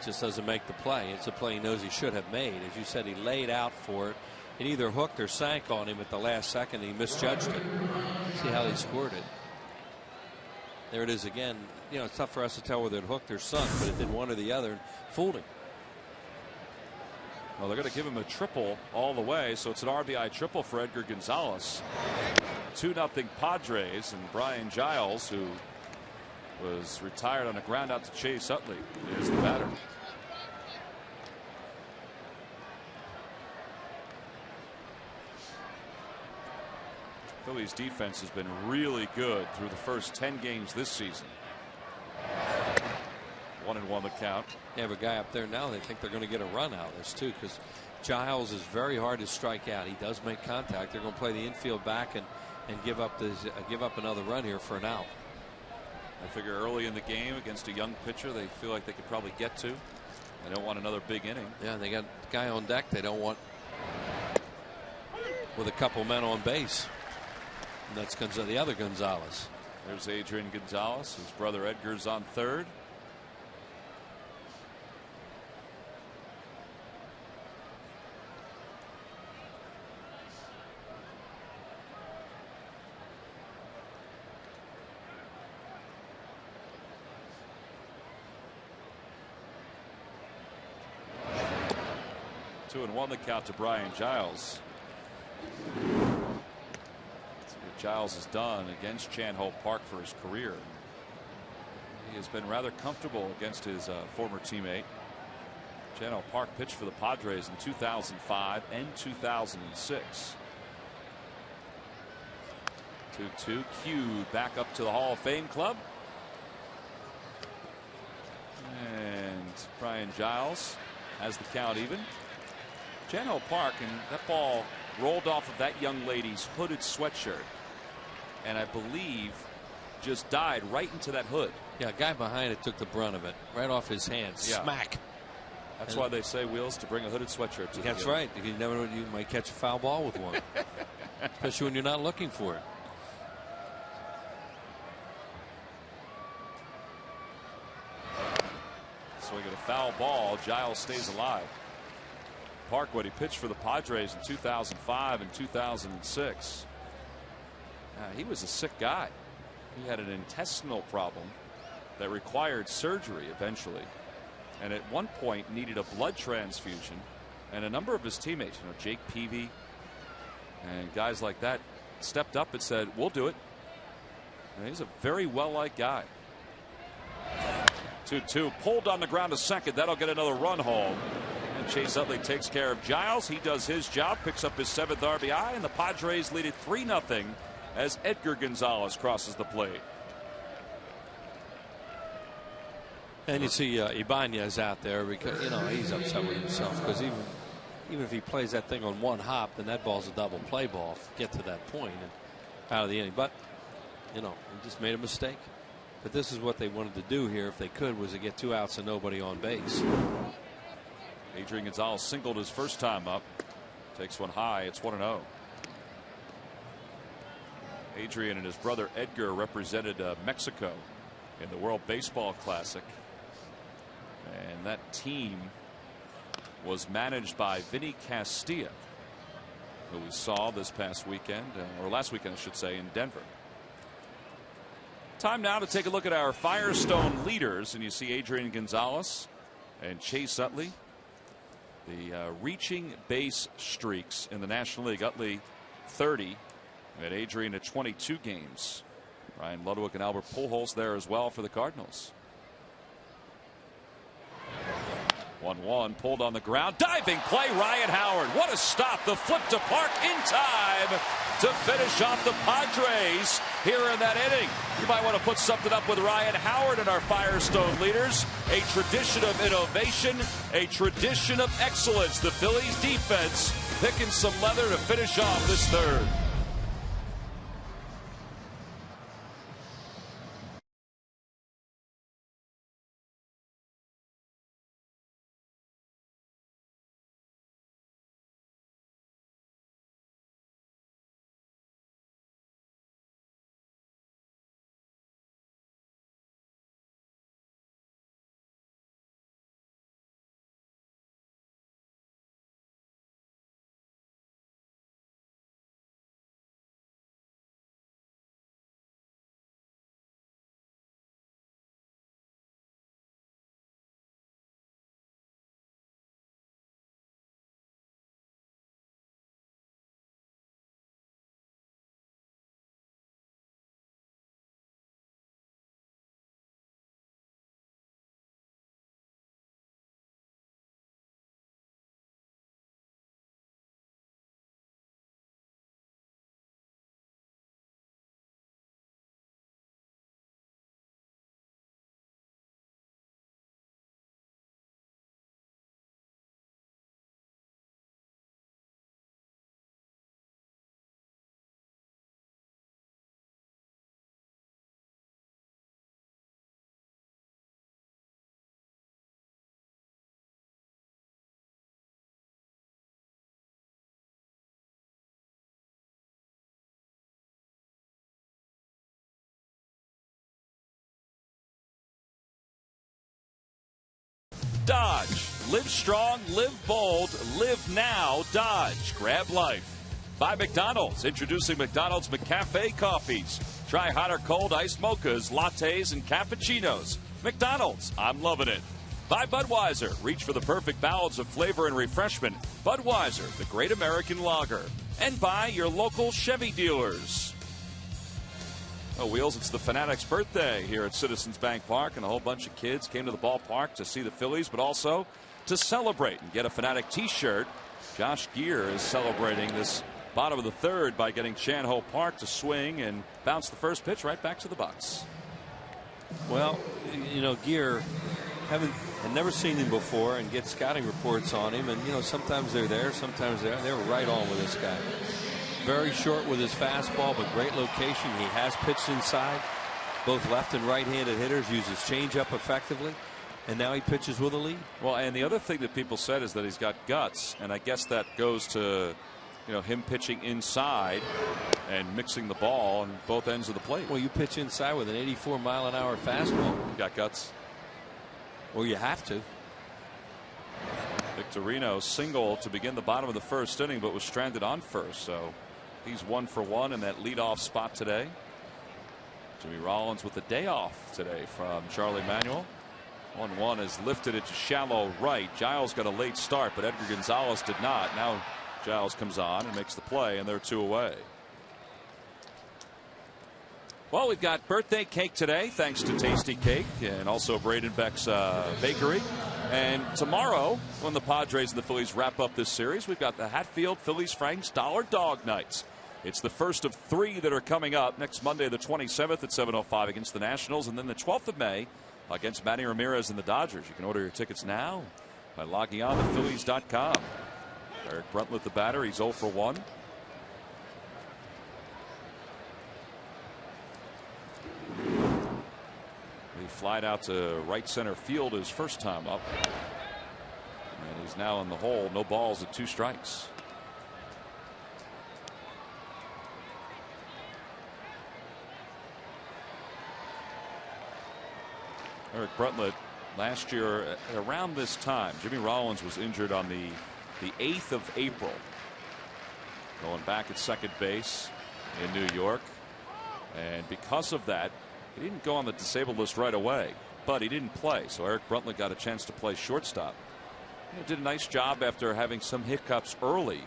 just doesn't make the play. It's a play he knows he should have made. As you said, he laid out for it. It either hooked or sank on him at the last second, and he misjudged it. See how he scored it. There it is again. You know, it's tough for us to tell whether it hooked or sunk, but it did one or the other and fooled him. Well, they're going to give him a triple all the way, so it's an RBI triple for Edgar Gonzalez. 2-0 Padres, and Brian Giles, who was retired on a ground out to Chase Utley, is the batter. Phillies defense has been really good through the first 10 games this season. 1-1 the count. They have a guy up there now. They think they're going to get a run out of this too, because Giles is very hard to strike out. He does make contact. They're going to play the infield back and give up another run here for an out. I figure early in the game against a young pitcher they feel like they could probably get to. They don't want another big inning. Yeah, they got a guy on deck they don't want with a couple men on base. And that's the other Gonzalez. There's Adrian Gonzalez. His brother Edgar's on third. Two and one the count to Brian Giles. That's what Giles has done against Chan Ho Park for his career. He has been rather comfortable against his former teammate. Chan Ho Park pitched for the Padres in 2005 and 2006. 2-2. Q back up to the Hall of Fame club. And Brian Giles has the count even. Chan Ho Park, and that ball rolled off of that young lady's hooded sweatshirt, and I believe just died right into that hood. Yeah, a guy behind it took the brunt of it right off his hand. Yeah. Smack. That's why they say, Wheels, to bring a hooded sweatshirt to the That's right. You never know, you might catch a foul ball with one, especially when you're not looking for it. Swing at a foul ball. Giles stays alive. Park, when he pitched for the Padres in 2005 and 2006, he was a sick guy. He had an intestinal problem that required surgery eventually, and at one point needed a blood transfusion. And a number of his teammates, Jake Peavy and guys like that, stepped up and said, "We'll do it." And he's a very well-liked guy. 2-2, pulled on the ground to second. That'll get another run home. And Chase Utley takes care of Giles. He does his job, picks up his 7th RBI, and the Padres lead it 3-0 as Edgar Gonzalez crosses the plate. And you see Ibanez out there because he's upset with himself, because even if he plays that thing on one hop, then that ball's a double play ball to get to that point and out of the inning. But he just made a mistake. But this is what they wanted to do here, if they could, was to get 2 outs and nobody on base. Adrian Gonzalez singled his first time up. Takes one high. It's 1-0. Adrian and his brother Edgar represented Mexico in the World Baseball Classic. And that team was managed by Vinny Castilla, who we saw this past weekend, or last weekend I should say, in Denver. Time now to take a look at our Firestone leaders, and you see Adrian Gonzalez and Chase Utley. The reaching base streaks in the National League. Utley 30 and Adrian at 22 games. Ryan Ludwig and Albert Pujols there as well for the Cardinals. 1-1, pulled on the ground, diving play, Ryan Howard. What a stop. The flip to Park in time to finish off the Padres here in that inning. You might want to put something up with Ryan Howard and our Firestone leaders. A tradition of innovation, a tradition of excellence. The Phillies defense picking some leather to finish off this third. Dodge. Live strong, live bold, live now, Dodge. Grab life. By McDonald's. Introducing McDonald's McCafe coffees. Try hot or cold iced mochas, lattes, and cappuccinos. McDonald's. I'm loving it. By Budweiser. Reach for the perfect balance of flavor and refreshment. Budweiser, the great American lager. And by your local Chevy dealers. Oh, Wheels, it's the Fanatics' birthday here at Citizens Bank Park, and a whole bunch of kids came to the ballpark to see the Phillies, but also to celebrate and get a Fanatic t-shirt. Josh Gear is celebrating this bottom of the third by getting Chan Ho Park to swing and bounce the first pitch right back to the box. Well, you know, Gear had never seen him before and get scouting reports on him, and you know, sometimes they're there, sometimes they're right on with this guy. Very short with his fastball, but great location. He has pitched inside. Both left and right-handed hitters use his changeup effectively, and now he pitches with a lead. Well, and the other thing that people said is that he's got guts, and I guess that goes to, you know, him pitching inside and mixing the ball on both ends of the plate. Well, you pitch inside with an 84-mile-an-hour fastball. You got guts. Well, you have to. Victorino single to begin the bottom of the first inning, but was stranded on first, so he's 1 for 1 in that leadoff spot today. Jimmy Rollins with the day off today from Charlie Manuel. 1-1 is lifted it to shallow right. Giles got a late start, but Edgar Gonzalez did not. Now Giles comes on and makes the play, and they're 2 away. Well, we've got birthday cake today, thanks to Tasty Cake and also Braden Beck's Bakery. And tomorrow, when the Padres and the Phillies wrap up this series, we've got the Hatfield Phillies-Franks Dollar Dog Nights. It's the first of 3 that are coming up next Monday, the 27th at 7:05 against the Nationals, and then the 12th of May against Manny Ramirez and the Dodgers. You can order your tickets now by logging on to Phillies.com. Eric Bruntlett, the batter, he's 0 for 1. He flied out to right center field his first time up. And he's now in the hole. No balls at 2 strikes. Eric Bruntlett last year around this time, Jimmy Rollins was injured on the 8th of April. Going back at second base in New York. And because of that, he didn't go on the disabled list right away, but he didn't play. So Eric Bruntlett got a chance to play shortstop. He did a nice job after having some hiccups early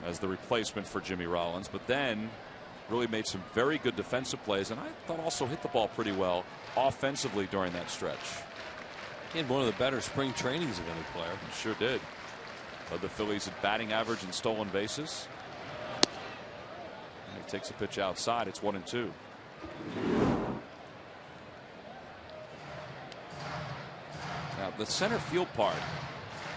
as the replacement for Jimmy Rollins, but then really made some very good defensive plays, and I thought also hit the ball pretty well offensively during that stretch. He had one of the better spring trainings of any player. He sure did. Led the Phillies at batting average and stolen bases. And he takes a pitch outside. It's 1-2. Now the center field part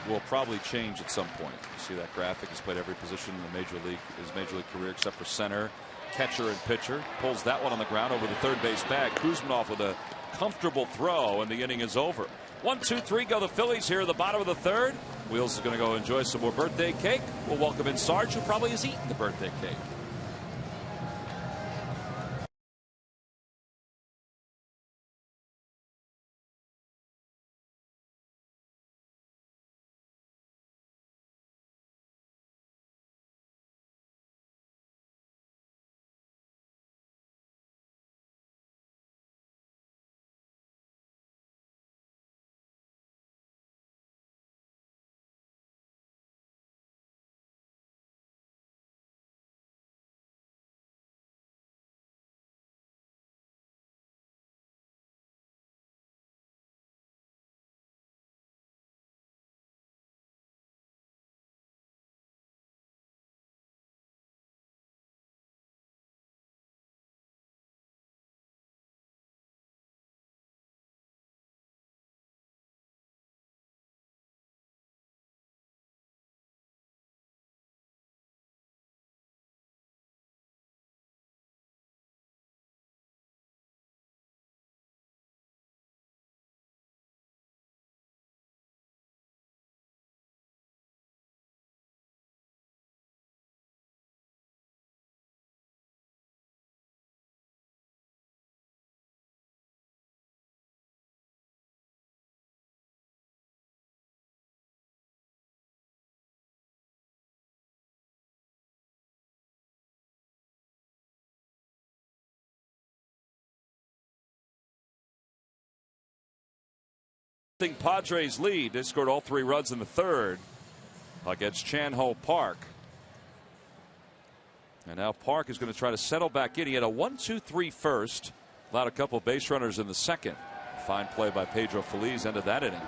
will probably change at some point. You see that graphic? He's played every position in the major league, his major league career, except for center, catcher, and pitcher. Pulls that one on the ground over the third base bag. Kuzmanov with a comfortable throw, and the inning is over. 1, 2, 3 go the Phillies here at the bottom of the third. Wheels is going to go enjoy some more birthday cake. We'll welcome in Sarge, who probably has eaten the birthday cake. 3-0 Padres lead. They scored all 3 runs in the third against Chan-Ho Park. And now Park is going to try to settle back in. He had a 1-2-3 first. Allowed a couple of base runners in the second. Fine play by Pedro Feliz ended that inning.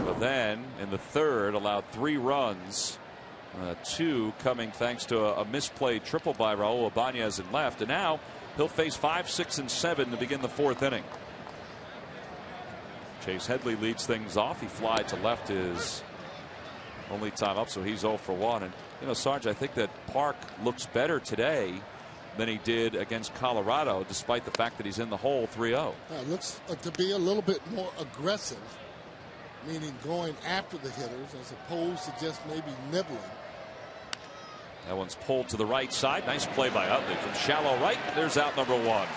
But then in the third allowed 3 runs. 2 coming thanks to a misplayed triple by Raul Ibanez in left. And now he'll face 5, 6, and 7 to begin the 4th inning. Chase Headley leads things off. He flied to left his only time up, so he's 0 for 1. And you know, Sarge, I think that Park looks better today than he did against Colorado, despite the fact that he's in the hole 3-0. It looks to be a little bit more aggressive, meaning going after the hitters as opposed to just maybe nibbling. That one's pulled to the right side. Nice play by Utley from shallow right. There's out number 1.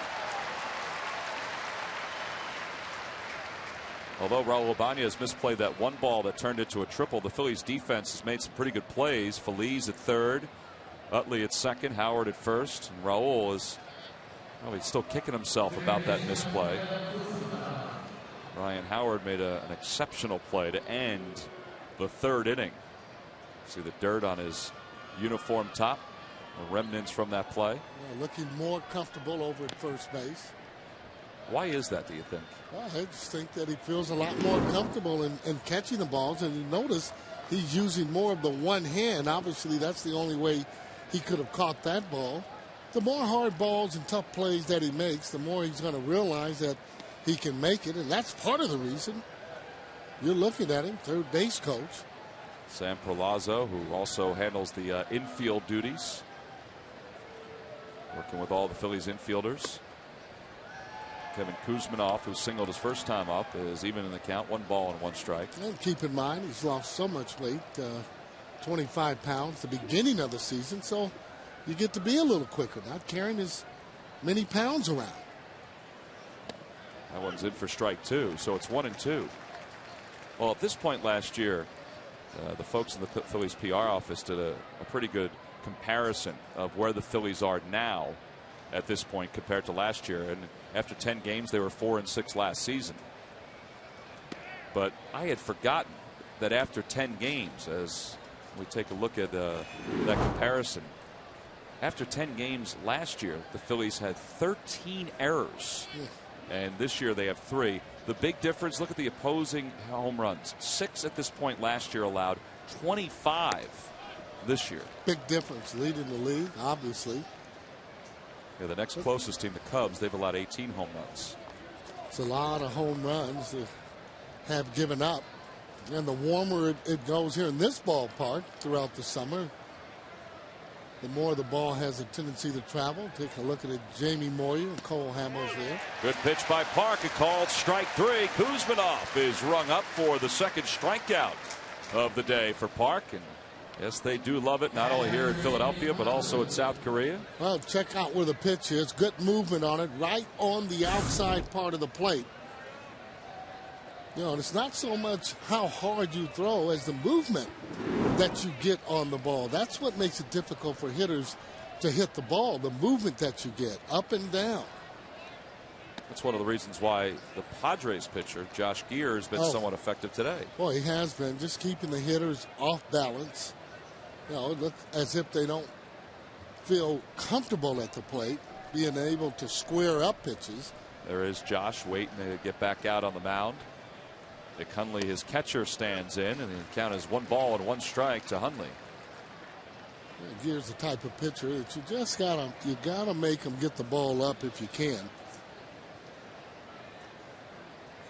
Although Raul Ibanez misplayed that 1 ball that turned into a triple, the Phillies defense has made some pretty good plays. Feliz at third, Utley at second, Howard at first, and Raul is he's still kicking himself about that misplay. Ryan Howard made an exceptional play to end the 3rd inning. See the dirt on his uniform top, the remnants from that play. Looking more comfortable over at first base. Why is that, do you think? Well, I just think that he feels a lot more comfortable in catching the balls. And you notice he's using more of the one hand. Obviously, that's the only way he could have caught that ball. The more hard balls and tough plays that he makes, the more he's going to realize that he can make it. And that's part of the reason you're looking at him, third base coach. Sam Perlazo, who also handles the infield duties, working with all the Phillies infielders. Kevin Kuzminoff, who singled his first time up, is even in the count, 1 ball and 1 strike. And keep in mind, he's lost so much weight, 25 pounds, the beginning of the season, so you get to be a little quicker, not carrying as many pounds around. That one's in for strike 2, so it's 1-2. Well, at this point last year, the folks in the Phillies PR office did a pretty good comparison of where the Phillies are now at this point compared to last year. And after 10 games, they were 4-6 last season. But I had forgotten that after 10 games, as we take a look at that comparison, after 10 games last year, the Phillies had 13 errors. And this year they have 3. The big difference, look at the opposing home runs. 6 at this point last year allowed, 25 this year. Big difference, leading the league, obviously. Yeah, the next closest team, the Cubs, they've allowed 18 home runs. It's a lot of home runs that have given up. And the warmer it goes here in this ballpark throughout the summer, the more the ball has a tendency to travel. Take a look at it. Jamie Moyer and Cole Hamels there. Good pitch by Park. A called strike 3. Kuzminoff is rung up for the 2nd strikeout of the day for Park. And yes, they do love it, not only here in Philadelphia, but also in South Korea. Well, check out where the pitch is. Good movement on it, right on the outside part of the plate. You know, it's not so much how hard you throw as the movement that you get on the ball. That's what makes it difficult for hitters to hit the ball, the movement that you get up and down. That's one of the reasons why the Padres pitcher, Josh Gear, has been somewhat effective today. Well, he has been, just keeping the hitters off balance. You know, look as if they don't feel comfortable at the plate, being able to square up pitches. There is Josh waiting to get back out on the mound. Nick Hundley, his catcher, stands in, and the count is 1 ball and 1 strike to Hundley. Gear's the type of pitcher that you just gotta make him get the ball up if you can.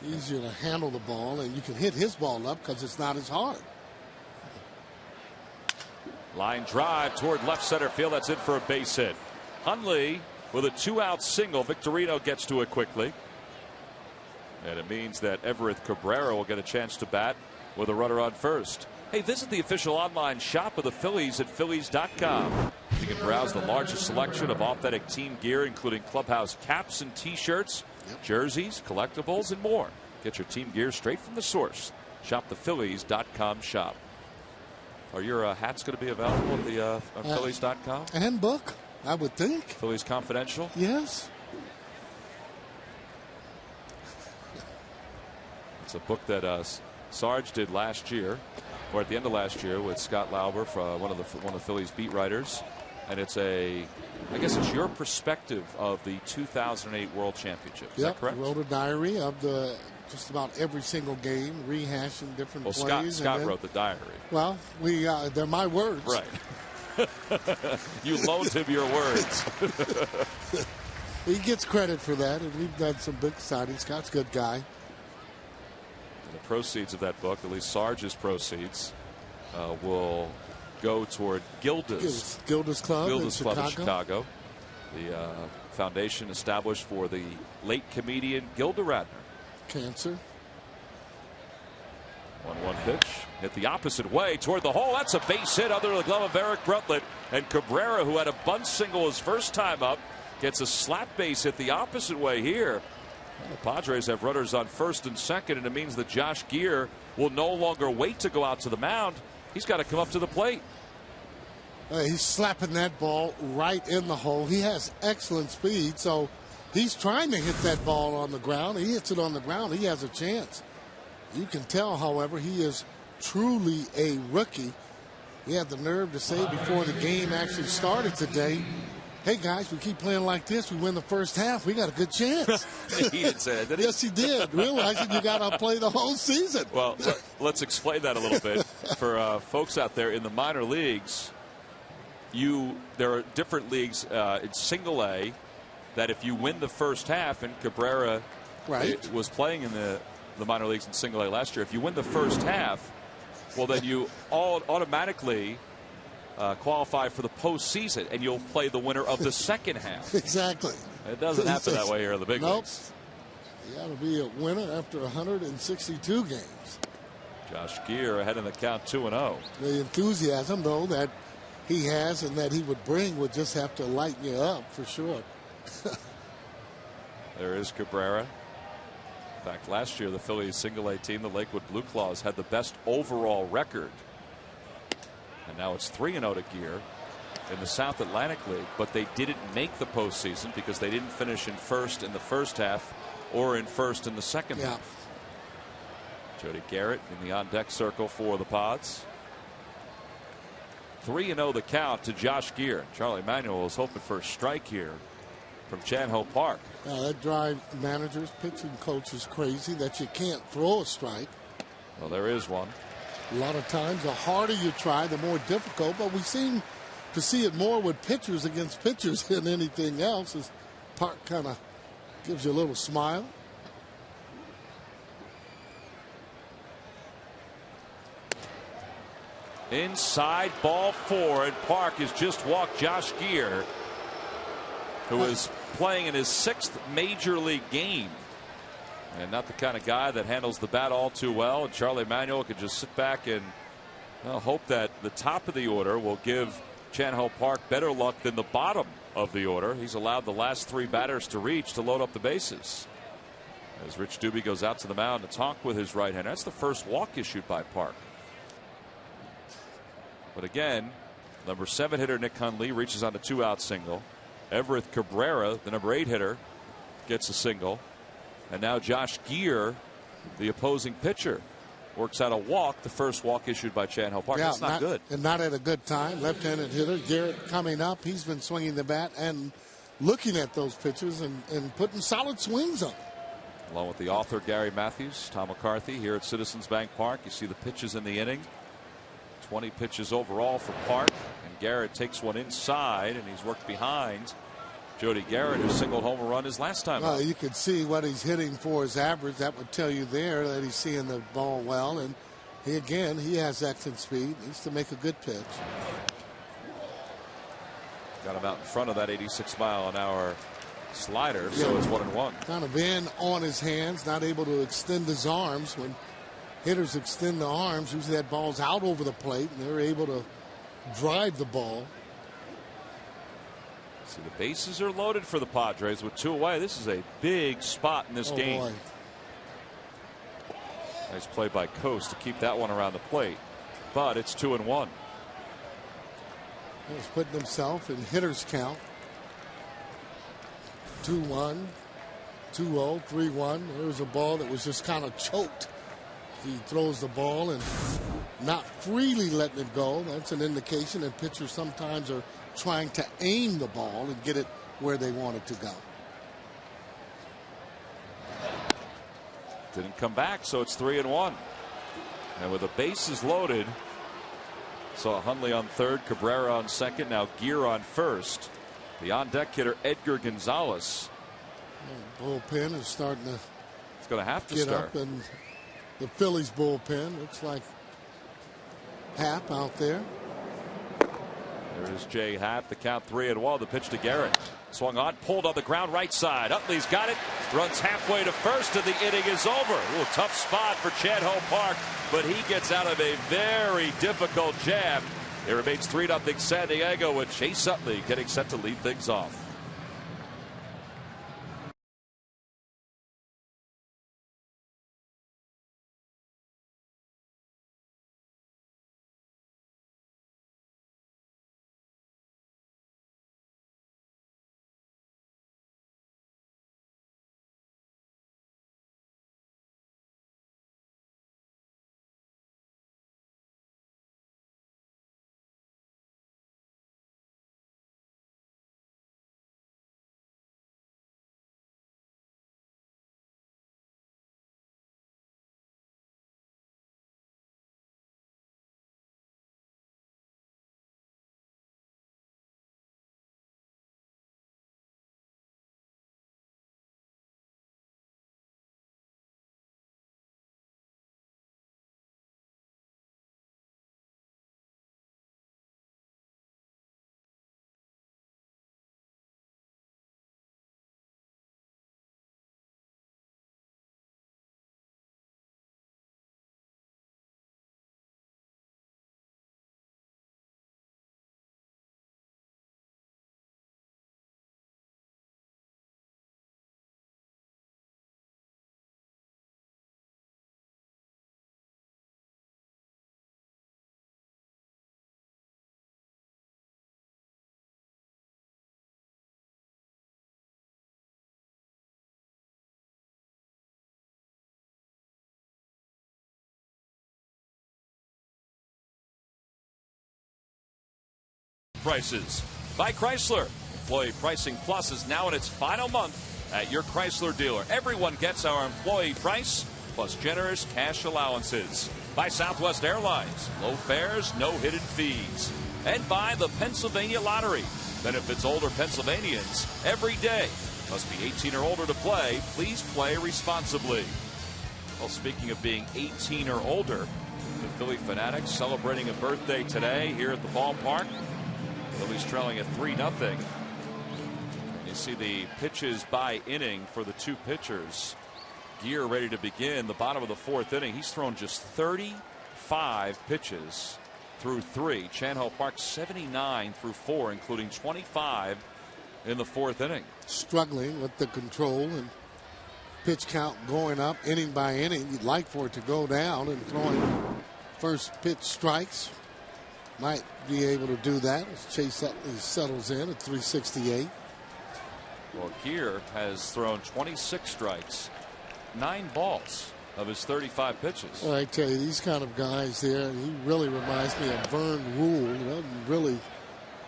Easier to handle the ball, and you can hit his ball up because it's not as hard. Line drive toward left center field. That's in for a base hit. Hundley with a 2-out single. Victorino gets to it quickly. And it means that Everett Cabrera will get a chance to bat with a runner on first. Hey, visit the official online shop of the Phillies at Phillies.com. You can browse the largest selection of authentic team gear, including clubhouse caps and T-shirts, jerseys, collectibles, and more. Get your team gear straight from the source. Shop the Phillies.com shop. Are your hats going to be available at the Phillies.com? And book, I would think. Phillies Confidential? Yes. It's a book that Sarge did last year, or at the end of last year, with Scott Lauber, one of the Phillies beat writers, and it's I guess it's your perspective of the 2008 World Championship. Is that correct? I wrote a diary of just about every single game, rehashing different plays. Scott wrote the diary. Well, they're my words. Right. You loaned him your words. He gets credit for that, and we've done some big signings. Scott's a good guy. And the proceeds of that book, at least Sarge's proceeds, will go toward Gilda's Club in Chicago. The foundation established for the late comedian Gilda Radner. Cancer. 1-1 pitch. Hit the opposite way toward the hole. That's a base hit under the glove of Eric Bruntlett. And Cabrera, who had a bunt single his first time up, gets a slap base hit the opposite way here. The Padres have runners on first and second, and it means that Josh Gear will no longer wait to go out to the mound. He's got to come up to the plate. He's slapping that ball right in the hole. He has excellent speed, so he's trying to hit that ball on the ground. He hits it on the ground. He has a chance. You can tell, however, he is truly a rookie. He had the nerve to say before the game actually started today, hey, guys, we keep playing like this. We win the first half. We got a good chance. He didn't say that, did he? Yes, he did, realizing you got to play the whole season. Well, let's explain that a little bit. For folks out there in the minor leagues, there are different leagues in single A that if you win the first half, and Cabrera was playing in the minor leagues in single A last year, if you win the first half, well, then you automatically qualify for the postseason, and you'll play the winner of the second half. Exactly. It doesn't happen that way here in the big leagues. You got to be a winner after 162 games. Josh Gear ahead in the count 2-0. The enthusiasm, though, that he has and that he would bring would just have to lighten you up for sure. There is Cabrera. In fact, last year the Phillies single A team, the Lakewood Blue Claws, had the best overall record. And now it's 3-0 to Gear in the South Atlantic League, but they didn't make the postseason because they didn't finish in first in the first half or in first in the second half. Jody Garrett in the on-deck circle for the Pods. 3-0 the count to Josh Gear. Charlie Manuel is hoping for a strike here from Chan Ho Park. That drives managers, pitching coaches crazy that you can't throw a strike. Well, there is one. A lot of times, the harder you try, the more difficult. But we seem to see it more with pitchers against pitchers than anything else. As Park kind of gives you a little smile. Inside ball 4, and Park has just walked Josh Gear, who is playing in his 6th major league game. And not the kind of guy that handles the bat all too well. And Charlie Manuel could just sit back and hope that the top of the order will give Chan Ho Park better luck than the bottom of the order. He's allowed the last 3 batters to reach to load up the bases. As Rich Doobie goes out to the mound to talk with his right hand. That's the first walk issued by Park. But again, number 7 hitter Nick Hundley reaches on a 2-out single. Everett Cabrera, the number 8 hitter, gets a single. And now Josh Gear, the opposing pitcher, works out a walk, the first walk issued by Chan Ho Park. That's not good. And not at a good time. Left-handed hitter Garrett coming up. He's been swinging the bat and looking at those pitches and putting solid swings on them. Along with the author Gary Matthews, Tom McCarthy here at Citizens Bank Park. You see the pitches in the inning. 20 pitches overall for Park. And Garrett takes one inside, and he's worked behind Jody Garrett, who singled home a run his last time out. You can see what he's hitting for his average. That would tell you there that he's seeing the ball well. And he has excellent speed. Needs to make a good pitch. Got him out in front of that 86-mile-an-hour slider, so it's 1-1. Kind of in on his hands, not able to extend his arms. When hitters extend the arms, usually that ball's out over the plate, and they're able to drive the ball. See, the bases are loaded for the Padres with 2 away. This is a big spot in this game. Boy. Nice play by Coast to keep that one around the plate, but it's 2-1. He's putting himself in hitter's count. 2-1, 2-0, 3-1. There was a ball that was just kind of choked he throws the ball and not freely letting it go, that's an indication that pitchers sometimes are trying to aim the ball and get it where they want it to go. Didn't come back, so it's 3-1. And with the bases loaded, saw Hundley on third, Cabrera on second, now Gear on first. The on-deck hitter Edgar Gonzalez. Bullpen is starting to It's going to have to get start. up, and the Phillies bullpen looks like Happ out there. There is Jay Happ. The count 3-1. The pitch to Garrett. Swung on, pulled on the ground right side. Utley's got it. Runs halfway to first, and the inning is over. Ooh, tough spot for Chad Ho Park, but he gets out of a very difficult jam. It remains 3-0 San Diego with Chase Utley getting set to lead things off. Prices by Chrysler. Employee Pricing Plus is now in its final month at your Chrysler dealer. Everyone gets our employee price plus generous cash allowances. By Southwest Airlines. Low fares, no hidden fees. And by the Pennsylvania Lottery. Benefits older Pennsylvanians every day. Must be 18 or older to play. Please play responsibly. Well, speaking of being 18 or older, the Philly Fanatics celebrating a birthday today here at the ballpark. Phillies trailing at 3-0. You see the pitches by inning for the two pitchers. Gear ready to begin the bottom of the fourth inning. He's thrown just 35 pitches through 3. Chan Ho Park 79 through 4, including 25 in the fourth inning. Struggling with the control and pitch count going up inning by inning. You'd like for it to go down, and throwing first pitch strikes might be able to do that as Chase Utley settles in at 368. Well, Gear has thrown 26 strikes, 9 balls of his 35 pitches. Well, I tell you, these kind of guys there, he really reminds me of Vern Rule. He doesn't really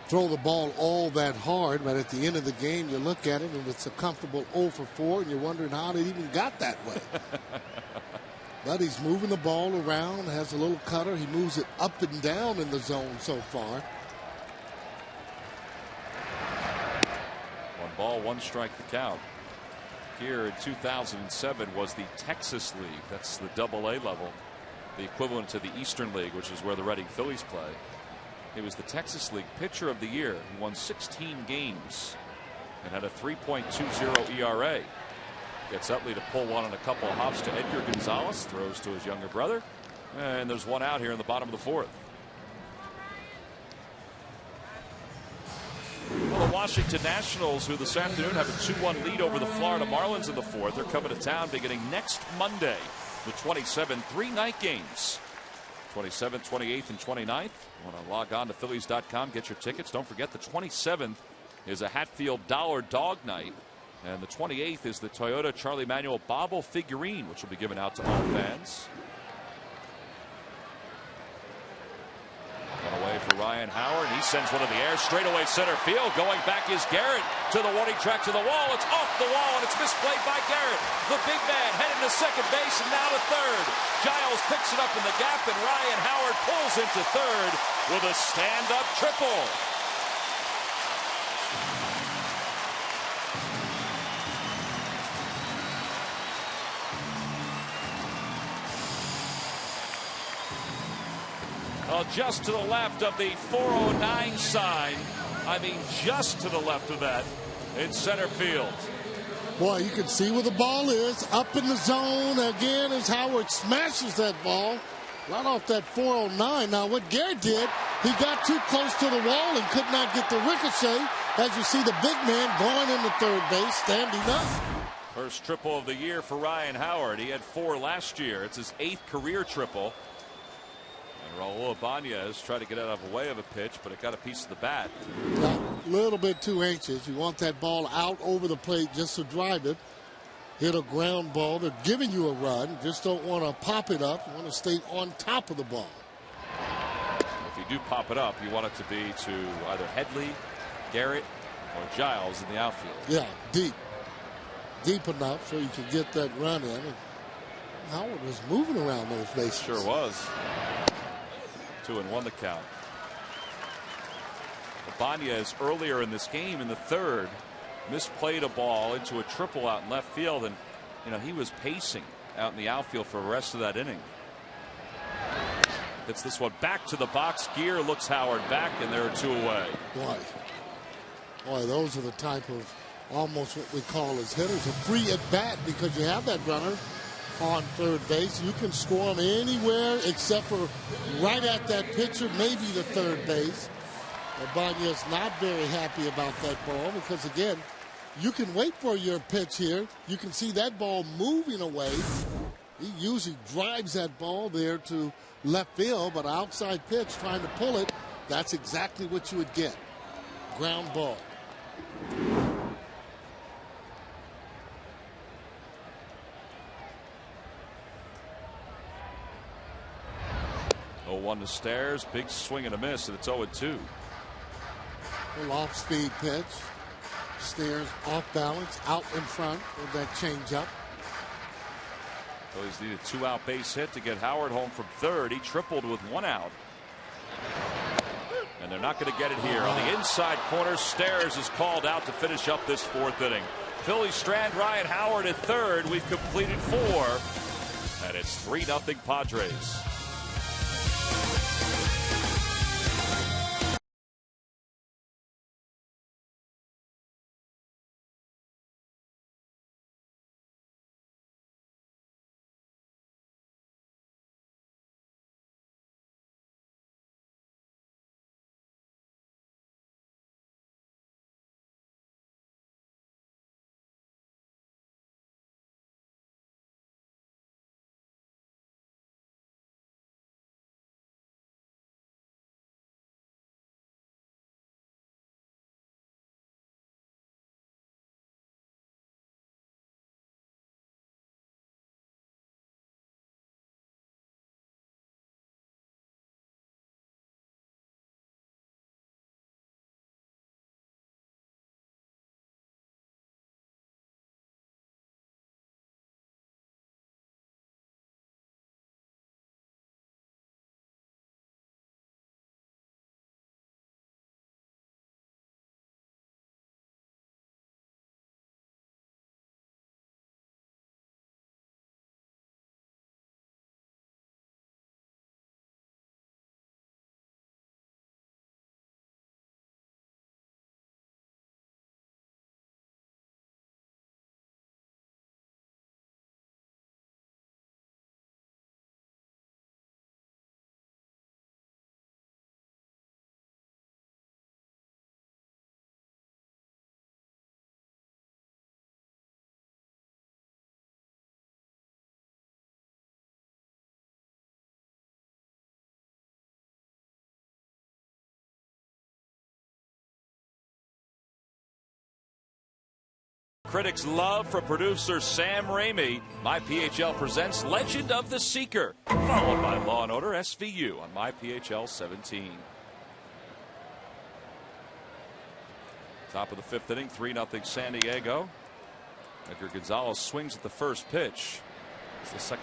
throw the ball all that hard, but at the end of the game, you look at it and it's a comfortable 0 for 4, and you're wondering how it even got that way. But he's moving the ball around, has a little cutter. He moves it up and down in the zone so far. 1 ball, 1 strike to count. Here in 2007 was the Texas League. That's the AA level, the equivalent to the Eastern League, which is where the Reading Phillies play. He was the Texas League Pitcher of the Year. He won 16 games and had a 3.20 ERA. Gets Utley to pull one on a couple of hops to Edgar Gonzalez. Throws to his younger brother. And there's one out here in the bottom of the fourth. Well, the Washington Nationals, who this afternoon have a 2-1 lead over the Florida Marlins in the fourth. They're coming to town beginning next Monday. The 27 3-night games. 27th, 28th, and 29th. Want to log on to Phillies.com, get your tickets. Don't forget the 27th is a Hatfield Dollar Dog Night. And the 28th is the Toyota Charlie Manuel Bobble figurine, which will be given out to all fans. He sends one in the air, straightaway center field. Going back is Garrett to the warning track to the wall. It's off the wall, and it's misplayed by Garrett. The big man headed to second base and now to third. Giles picks it up in the gap, and Ryan Howard pulls into third with a stand-up triple. Well, just to the left of the 409 sign. I mean, just to the left of that in center field. Boy, you can see where the ball is. Up in the zone again as Howard smashes that ball right off that 409. Now, what Garrett did, he got too close to the wall and could not get the ricochet. As you see the big man going into third base, standing up. First triple of the year for Ryan Howard. He had 4 last year. It's his 8th career triple. And Raul Ibanez tried to get out of the way of a pitch, but it got a piece of the bat. A little bit too anxious. You want that ball out over the plate just to drive it. Hit a ground ball. They're giving you a run. Just don't want to pop it up. You want to stay on top of the ball. If you do pop it up, you want it to be to either Headley, Garrett, or Giles in the outfield. Yeah, deep. Deep enough so you can get that run in. And Howard was moving around those bases. Sure was. 2-1 the count. Ibanez earlier in this game in the third misplayed a ball into a triple out in left field, and he was pacing out in the outfield for the rest of that inning. Hits this one back to the box. Gear looks Howard back, and there are 2 away. Boy, those are the type of almost what we call as hitters a free at bat, because you have that runner on third base. You can score them anywhere except for right at that pitcher, maybe the third base. Ibanez not very happy about that ball because, again, you can wait for your pitch here. You can see that ball moving away. He usually drives that ball there to left field, but outside pitch trying to pull it, that's exactly what you would get. Ground ball. One to Stairs, big swing and a miss, and it's 0-2. A little off-speed pitch. Stairs off balance, out in front with that changeup. Phillies need a 2-out base hit to get Howard home from third. He tripled with 1 out. And they're not going to get it here. On the inside corner, Stairs is called out to finish up this 4th inning. Phillies strand Ryan Howard at third. We've completed 4. And it's 3-0 Padres. Critics love for producer Sam Raimi. MyPHL presents Legend of the Seeker, followed by Law & Order SVU on MyPHL 17. Top of the 5th inning, 3-0 San Diego. Edgar Gonzalez swings at the first pitch. It's the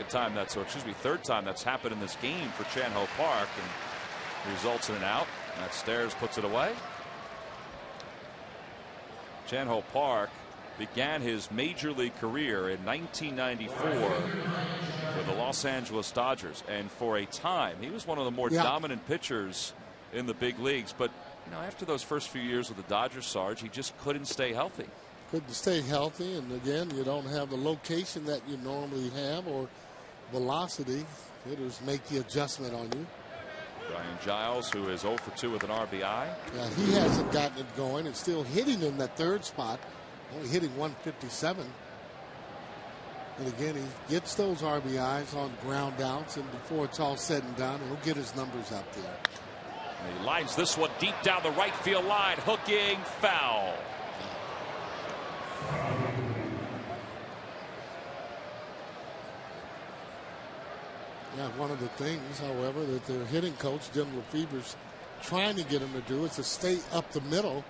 third time that's happened in this game for Chan-Ho Park, and results in an out. Matt Stairs puts it away. Chan-Ho Park began his major league career in 1994 with the Los Angeles Dodgers, and for a time he was one of the more dominant pitchers in the big leagues. But after those first few years with the Dodgers, Sarge, he just couldn't stay healthy. Couldn't stay healthy, and again, you don't have the location that you normally have or velocity. Hitters make the adjustment on you. Brian Giles, who is 0 for 2 with an RBI. Yeah, he hasn't gotten it going and still hitting in that third spot, only hitting 157. And again, he gets those RBIs on ground outs, and before it's all said and done, he'll get his numbers up there. And he lines this one deep down the right field line, hooking foul. Yeah, one of the things, however, that their hitting coach, Jim Lefebvre's trying to get him to do is to stay up the middle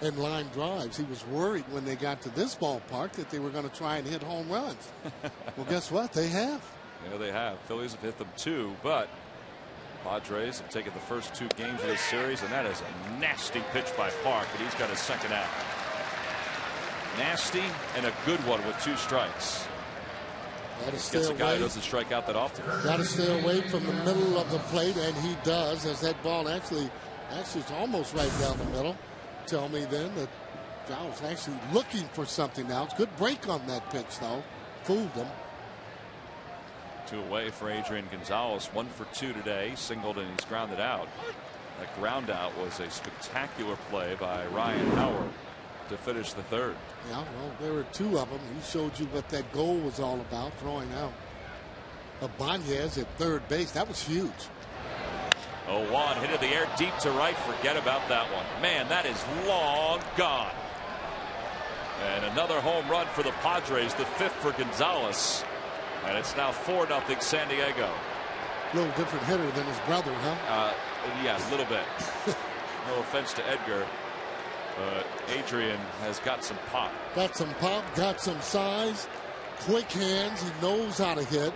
and line drives. He was worried when they got to this ballpark that they were going to try and hit home runs. Well, guess what? They have. Yeah, they have. Phillies have hit them 2, but Padres have taken the first 2 games of this series, and that is a nasty pitch by Park, and he's got his second out. Nasty and a good one with 2 strikes. Gets a guy who doesn't strike out that often. Got to stay away from the middle of the plate, and he does, as that ball actually it's almost right down the middle. Tell me then that Giles actually looking for something else. Good break on that pitch, though. Fooled him. 2 away for Adrian Gonzalez. 1 for 2 today. Singled, and he's grounded out. That ground out was a spectacular play by Ryan Howard to finish the 3rd. Yeah, well, there were 2 of them. He showed you what that goal was all about, throwing out Ibanez at third base. That was huge. 0-1, hit in the air deep to right. Forget about that one. Man, that is long gone. And another home run for the Padres, the 5th for Gonzalez. And it's now 4-0 San Diego. A little different hitter than his brother, huh? Yeah, a little bit. No offense to Edgar, but Adrian has got some pop. Got some pop, got some size, quick hands. He knows how to hit.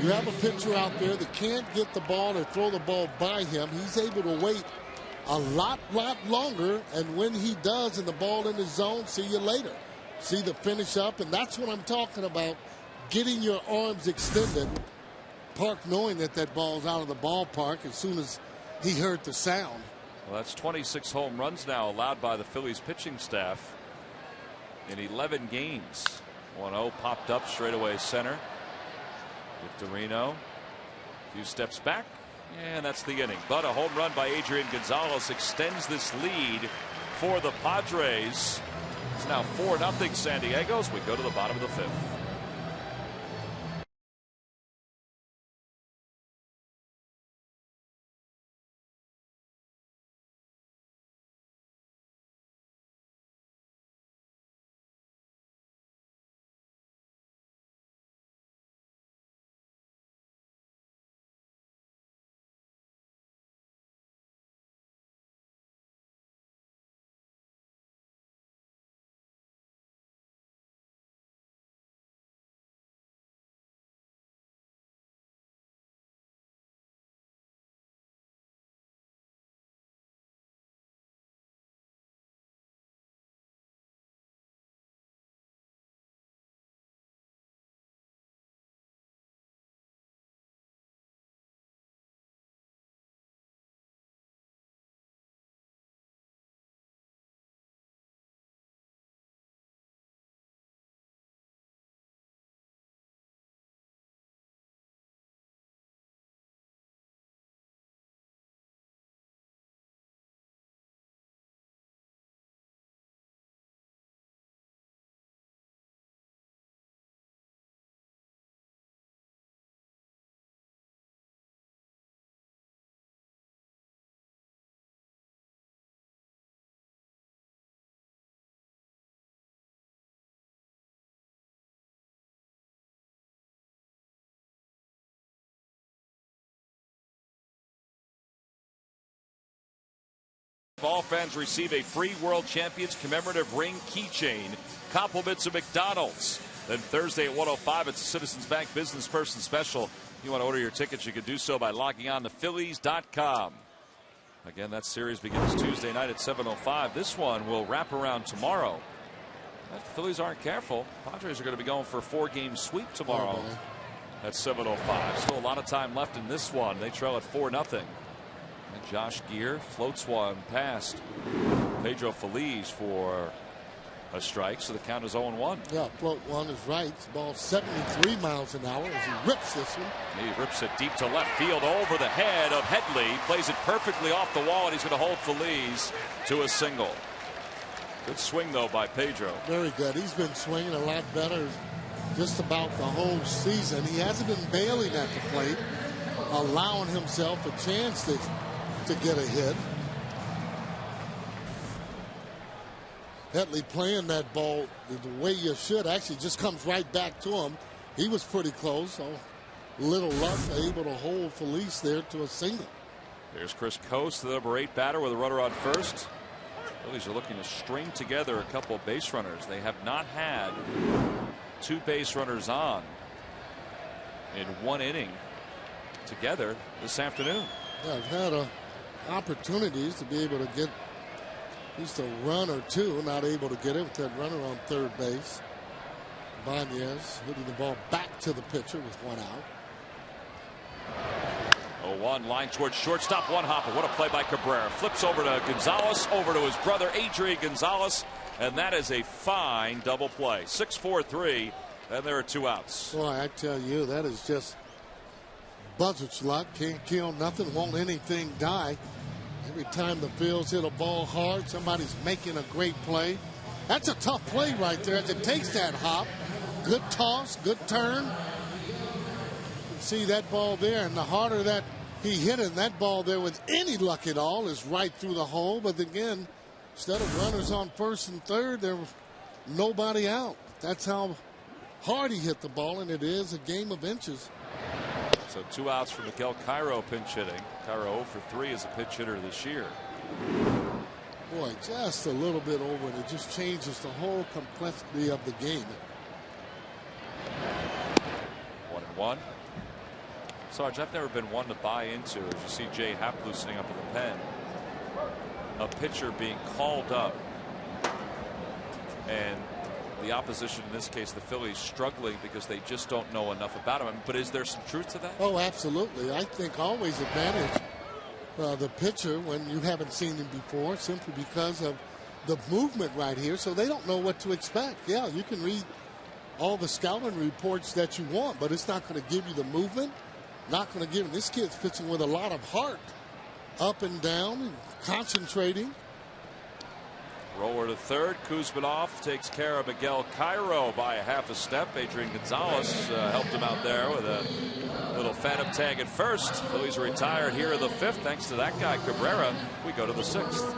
You have a pitcher out there that can't get the ball or throw the ball by him. He's able to wait a lot longer, and when he does and the ball in the zone, see you later. See the finish up, and that's what I'm talking about, getting your arms extended. Park knowing that that ball's out of the ballpark as soon as he heard the sound. Well, that's 26 home runs now allowed by the Phillies pitching staff in 11 games. 1-0 popped up straightaway center. Victorino, a few steps back, and that's the inning. But a home run by Adrian Gonzalez extends this lead for the Padres. It's now 4-0 San Diego as we go to the bottom of the 5th. All fans receive a free World Champions commemorative ring keychain. Compliments of McDonald's. Then Thursday at 1:05, it's a Citizens Bank Business Person Special. If you want to order your tickets, you can do so by logging on to Phillies.com. Again, that series begins Tuesday night at 7:05. This one will wrap around tomorrow. If the Phillies aren't careful, Padres are going to be going for a 4-game sweep tomorrow at 7:05. Still a lot of time left in this one. They trail at 4-0. And Josh Gear floats one past Pedro Feliz for a strike, so the count is 0-1. Yeah, float one is right. It's ball 73 miles an hour as he rips this one. He rips it deep to left field over the head of Headley. Plays it perfectly off the wall, and he's going to hold Feliz to a single. Good swing, though, by Pedro. Very good. He's been swinging a lot better just about the whole season. He hasn't been bailing at the plate, allowing himself a chance to get a hit. Headley playing that ball the way you should. Actually just comes right back to him. He was pretty close. So little luck, able to hold Feliz there to a single. Here's Chris Coast, the number 8 batter, with a runner on first. Phillies are looking to string together a couple of base runners. They have not had 2 base runners on in 1 inning together this afternoon. Yeah, I've had opportunities to be able to get at least a run or 2, not able to get it with that runner on third base. Banez hitting the ball back to the pitcher with 1 out. 0-1, line towards shortstop, one hopper. What a play by Cabrera. Flips over to Gonzalez, over to his brother Adrian Gonzalez, and that is a fine double play. 6-4-3, and there are 2 outs. Boy, I tell you, that is just buzzard's luck. Can't kill nothing, won't anything die. Every time the Phils hit a ball hard, somebody's making a great play. That's a tough play right there as it takes that hop. Good toss, good turn. You can see that ball there, and the harder that he hit it, that ball there with any luck at all is right through the hole. But again, instead of runners on first and third, there was nobody out. That's how hard he hit the ball, and it is a game of inches. So 2 outs for Miguel Cairo pinch hitting. Cairo 0 for 3 as a pinch hitter this year. Boy, just a little bit over, and it just changes the whole complexity of the game. 1-1. Sarge, I've never been one to buy into, as you see Jay Happ loosening up in the pen, a pitcher being called up and the opposition, in this case the Phillies, struggling because they just don't know enough about him. But is there some truth to that? Oh, absolutely. I think always advantage the pitcher when you haven't seen him before, simply because of the movement right here, so they don't know what to expect. Yeah, you can read all the scouting reports that you want, but it's not going to give you the movement. Not going to give him. This kid's pitching with a lot of heart, up and down and concentrating. Roller to third. Kuzmanov takes care of Miguel Cairo by a half a step. Adrian Gonzalez helped him out there with a little phantom tag at first. Phillies are retired here in the 5th. Thanks to that guy, Cabrera. We go to the 6th.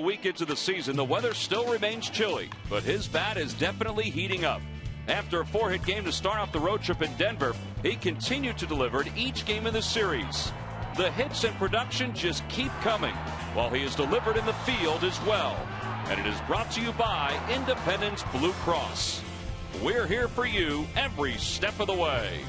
Week into the season, the weather still remains chilly, but his bat is definitely heating up. After a 4-hit game to start off the road trip in Denver, he continued to deliver in each game in the series. The hits and production just keep coming, while he is delivered in the field as well. And it is brought to you by Independence Blue Cross. We're here for you every step of the way.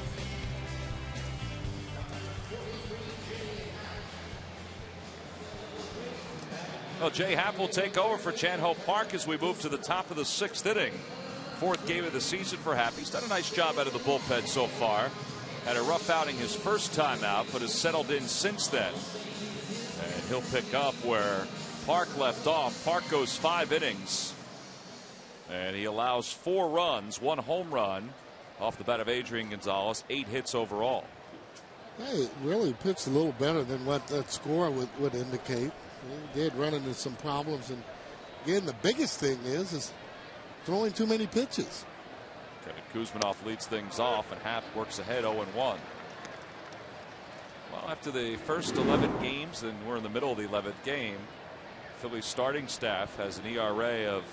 Well, Jay Happ will take over for Chan-Ho Park as we move to the top of the 6th inning. 4th game of the season for Happ. He's done a nice job out of the bullpen so far. Had a rough outing his first time out, but has settled in since then. And he'll pick up where Park left off. Park goes 5 innings. And he allows 4 runs, 1 home run off the bat of Adrian Gonzalez, 8 hits overall. Hey, really pitched a little better than what that score would indicate. He did run into some problems, and again, the biggest thing is throwing too many pitches. Kevin Kuzminoff leads things off, and Happ works ahead 0-1. Well, after the first 11 games, and we're in the middle of the 11th game, Phillies starting staff has an ERA of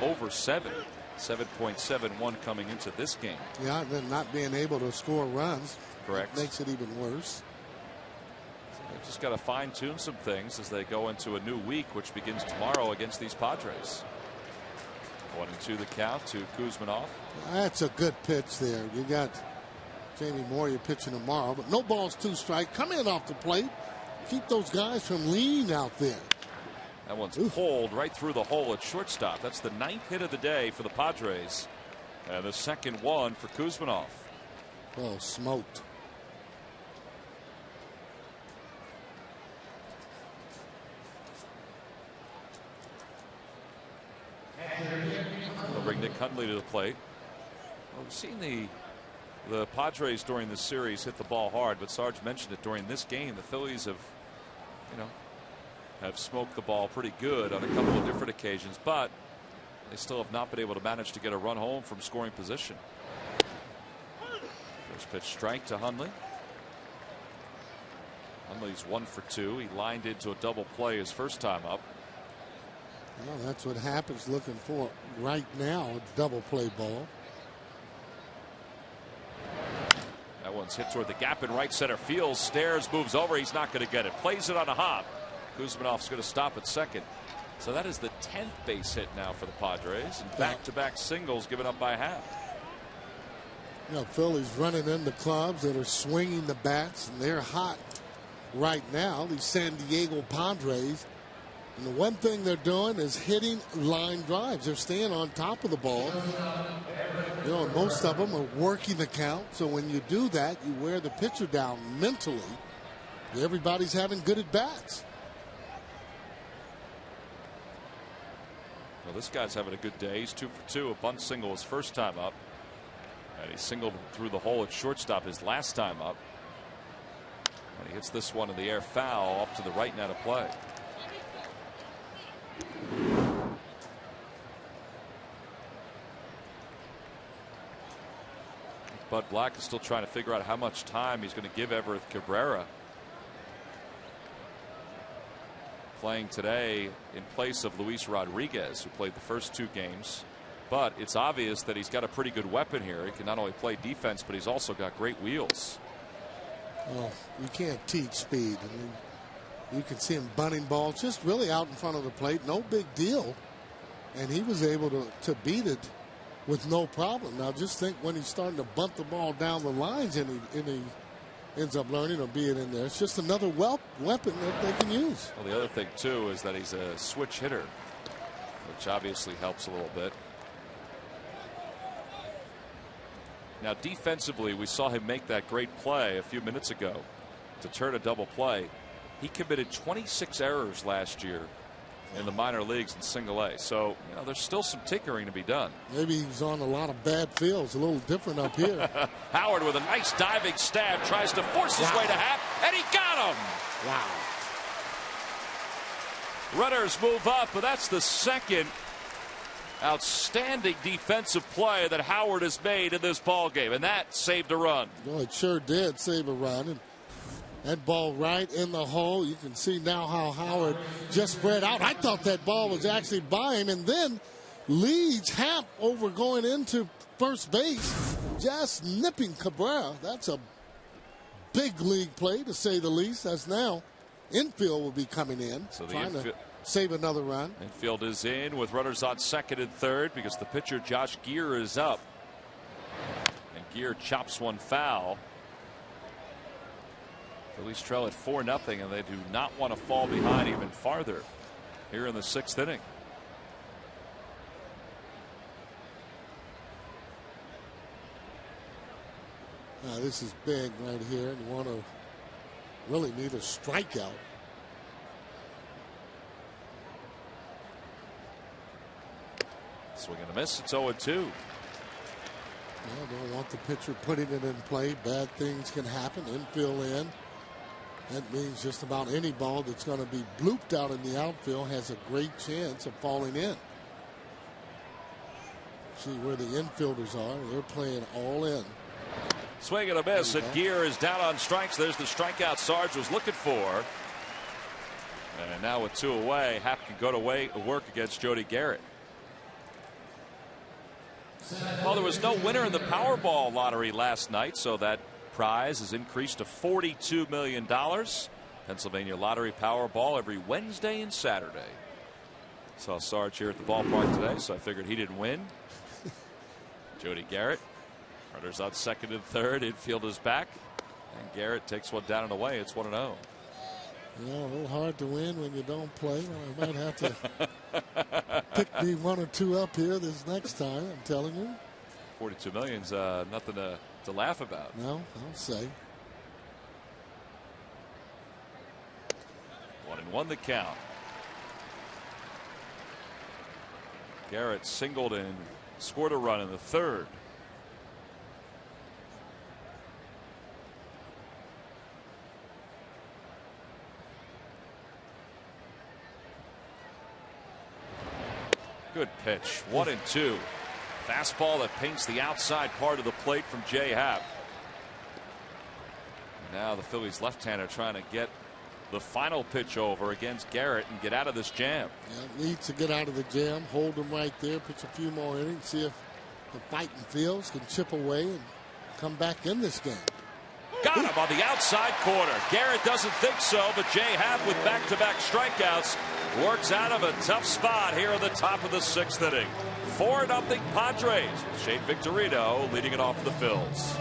over 7.71 coming into this game. Yeah, and then not being able to score runs. Correct. Makes it even worse. They've just got to fine-tune some things as they go into a new week, which begins tomorrow against these Padres. 1-2 the count to Kuzminoff. That's a good pitch there. You got Jamie Moore, you're pitching tomorrow, but no balls, 2 strike. Come in off the plate. Keep those guys from leaning out there. That one's pulled right through the hole at shortstop. That's the 9th hit of the day for the Padres. And the second one for Kuzminoff. Oh, smoked. They'll bring Nick Hundley to the plate. Well, we've seen the Padres during this series hit the ball hard, but Sarge mentioned it during this game. The Phillies have smoked the ball pretty good on a couple of different occasions, but they still have not been able to manage to get a run home from scoring position. First pitch strike to Hundley. Hundley's 1 for 2. He lined into a double play his first time up. Well, that's what Happ's looking for right now, a double play ball. That one's hit toward the gap in right center field. Stairs, moves over. He's not going to get it. Plays it on a hop. Kuzminoff's going to stop at second. So that is the 10th base hit now for the Padres. And back-to-back singles given up by Happ. You know, Phillies running into clubs that are swinging the bats, and they're hot right now. These San Diego Padres. And the one thing they're doing is hitting line drives. They're staying on top of the ball. You know, most of them are working the count. So when you do that, you wear the pitcher down mentally. Everybody's having good at bats. Well, this guy's having a good day. He's 2 for 2. A bunt single his first time up. And he singled through the hole at shortstop his last time up. And he hits this one in the air foul off to the right now to play. Bud Black is still trying to figure out how much time he's going to give Everett Cabrera. Playing today in place of Luis Rodriguez, who played the first 2 games. But it's obvious that he's got a pretty good weapon here. He can not only play defense, but he's also got great wheels. Well, you can't teach speed. I mean, you can see him bunting balls just really out in front of the plate. No big deal. And he was able to beat it with no problem. Now just think when he's starting to bunt the ball down the lines and he ends up learning or being in there. It's just another weapon that they can use. Well, the other thing too is that he's a switch hitter, which obviously helps a little bit. Now defensively, we saw him make that great play a few minutes ago to turn a double play. He committed 26 errors last year in the minor leagues in single A. So, you know, there's still some tinkering to be done. Maybe he's on a lot of bad fields, a little different up here. Howard with a nice diving stab tries to force his way to Happ, and he got him. Wow. Runners move up, but that's the second outstanding defensive play that Howard has made in this ball game, and that saved a run. Well, it sure did save a run. And That ball right in the hole. You can see now how Howard just spread out. I thought that ball was actually by him, and then leads Happ over going into first base, just nipping Cabrera. That's a big league play, to say the least. As now infield will be coming in, so trying to save another run. Infield is in with runners on second and third because the pitcher Josh Gear is up, and Gear chops one foul. Phillies trail at 4-0, and they do not want to fall behind even farther here in the sixth inning. This is big right here, and you want to really need a strikeout. Swing and a miss. It's 0-2. Don't want the pitcher putting it in play. Bad things can happen. Infield in. That means just about any ball that's going to be blooped out in the outfield has a great chance of falling in. See where the infielders are. They're playing all in. Swing and a miss, and Gear is down on strikes. There's the strikeout Sarge was looking for. And now with 2 away, Happ can go to work against Jody Garrett. Well, there was no winner in the Powerball lottery last night, so that prize is increased to $42 million. Pennsylvania Lottery Powerball every Wednesday and Saturday. Saw Sarge here at the ballpark today, so I figured he didn't win. Jody Garrett, runners on second and third, infield is back, and Garrett takes one down and away. It's 1-0. Yeah, a little hard to win when you don't play. I might have to pick me 1 or 2 up here this next time, I'm telling you. 42 million's nothing to laugh about. No, I'll say. 1-1 the count. Garrett singled and scored a run in the third. Good pitch. 1-2. Fastball that paints the outside part of the plate from Jay Happ. Now the Phillies left-hander trying to get the final pitch over against Garrett and get out of this jam. Yeah, needs to get out of the jam, hold him right there, pitch a few more innings, see if the fighting fields can chip away and come back in this game. Got him on the outside corner. Garrett doesn't think so, but Jay Happ with back-to-back strikeouts works out of a tough spot here in the top of the sixth inning. 4-0 Padres with Shane Victorino leading it off for the Phils.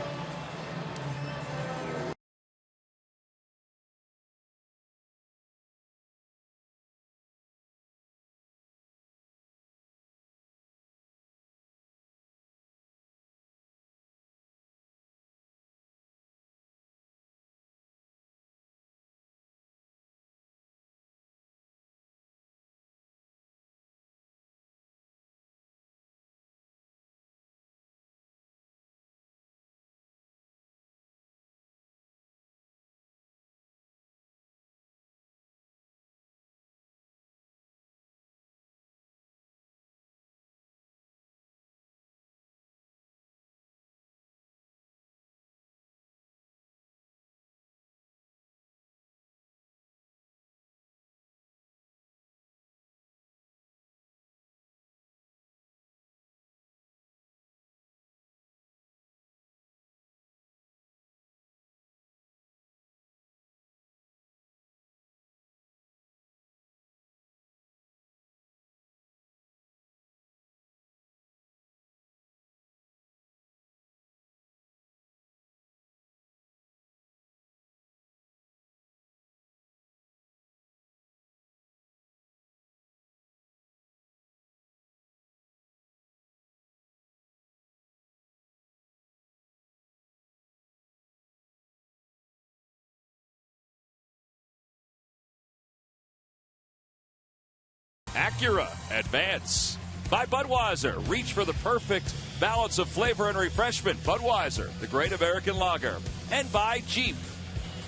Acura Advance. By Budweiser. Reach for the perfect balance of flavor and refreshment. Budweiser, the great American lager. And by Jeep.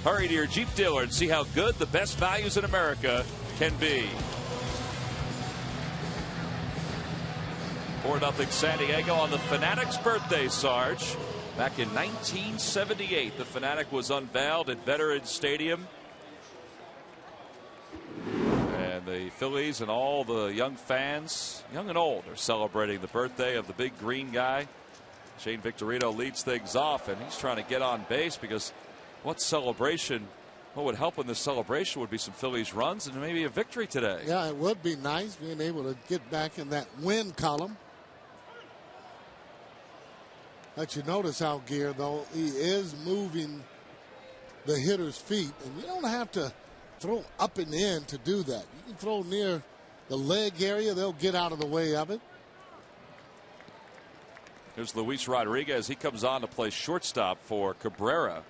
Hurry to your Jeep dealer and see how good the best values in America can be. 4-0 San Diego on the Fanatics' birthday, Sarge. Back in 1978, the Fanatic was unveiled at Veterans Stadium. And the Phillies and all the young fans, young and old, are celebrating the birthday of the big green guy. Shane Victorino leads things off, and he's trying to get on base because what would help in this celebration would be some Phillies runs and maybe a victory today. Yeah, it would be nice being able to get back in that win column. But you notice how, Gear, though, he is moving the hitter's feet, and you don't have to throw up and in to do that. You can throw near the leg area. They'll get out of the way of it. Here's Luis Rodriguez. He comes on to play shortstop for Cabrera.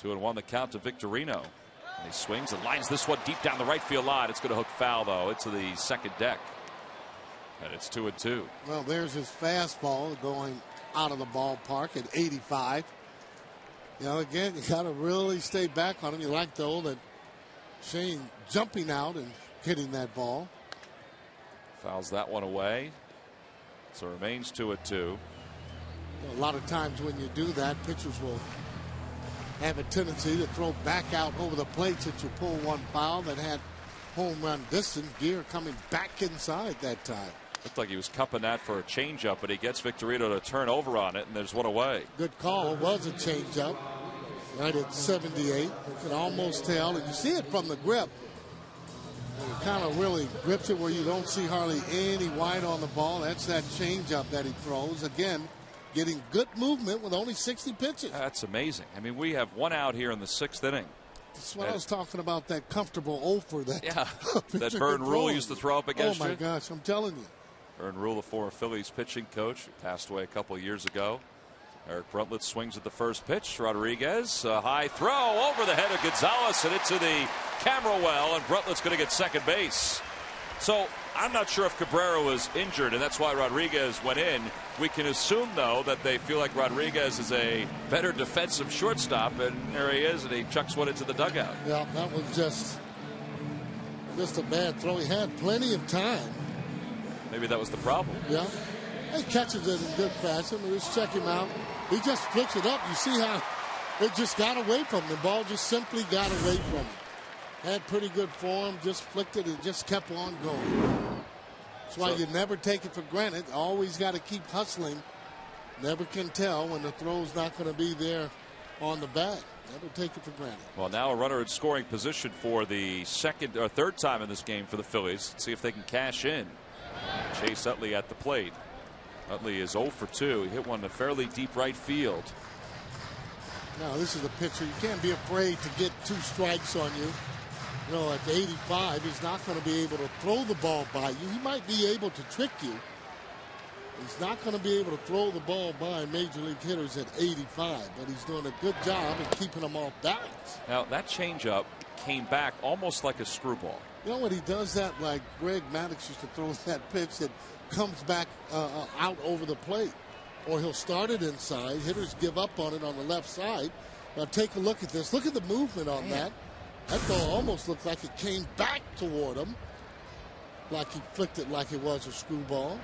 2-1 the count to Victorino. And he swings and lines this one deep down the right field line. It's going to hook foul, though, into the second deck. And it's 2-2. Well, there's his fastball going out of the ballpark at 85. You know, again, you got to really stay back on him. You like, though, that Shane jumping out and hitting that ball. Fouls that one away. So it remains 2-2. A lot of times when you do that, pitchers will have a tendency to throw back out over the plate since you pull one foul that had home run distance. Gear coming back inside that time. Looked like he was cupping that for a changeup, but he gets Victorino to turn over on it, and there's one away. Good call. It was a changeup right at 78. You can almost tell, and you see it from the grip. He kind of really grips it where you don't see hardly any white on the ball. That's that changeup that he throws. Again, getting good movement with only 60 pitches. That's amazing. I mean, we have one out here in the 6th inning. That's what I was talking about, that comfortable offer that, that Vern Rule used to throw up against you. Oh, my gosh, I'm telling you. Vern Rule, the former Phillies pitching coach, who passed away a couple of years ago. Eric Bruntlett swings at the first pitch. Rodriguez, a high throw over the head of Gonzalez and into the camera well, and Bruntlett's going to get second base. So I'm not sure if Cabrera was injured, and that's why Rodriguez went in. We can assume, though, that they feel like Rodriguez is a better defensive shortstop, and there he is, and he chucks one into the dugout. Yeah, that was just a bad throw. He had plenty of time. Maybe that was the problem. Yeah. He catches it in good fashion. Let's check him out. He just flicks it up. You see how it just got away from him. The ball just simply got away from him. Had pretty good form, just flicked it and just kept on going. That's why you never take it for granted. Always got to keep hustling. Never can tell when the throw's not going to be there on the bat. Never take it for granted. Well, now a runner in scoring position for the third time in this game for the Phillies. Let's see if they can cash in. Chase Utley at the plate. Utley is 0 for 2. He hit one to fairly deep right field. Now, this is a pitcher. You can't be afraid to get 2 strikes on you. You know, at 85, he's not going to be able to throw the ball by you. He might be able to trick you. He's not going to be able to throw the ball by major league hitters at 85, but he's doing a good job in keeping them off balance. Now, that changeup came back almost like a screwball. You know when he does that, like Greg Maddux used to throw that pitch that comes back out over the plate, or he'll start it inside. Hitters give up on it on the left side. Now take a look at this. Look at the movement on that. That ball almost looked like it came back toward him, like he flicked it like it was a screwball.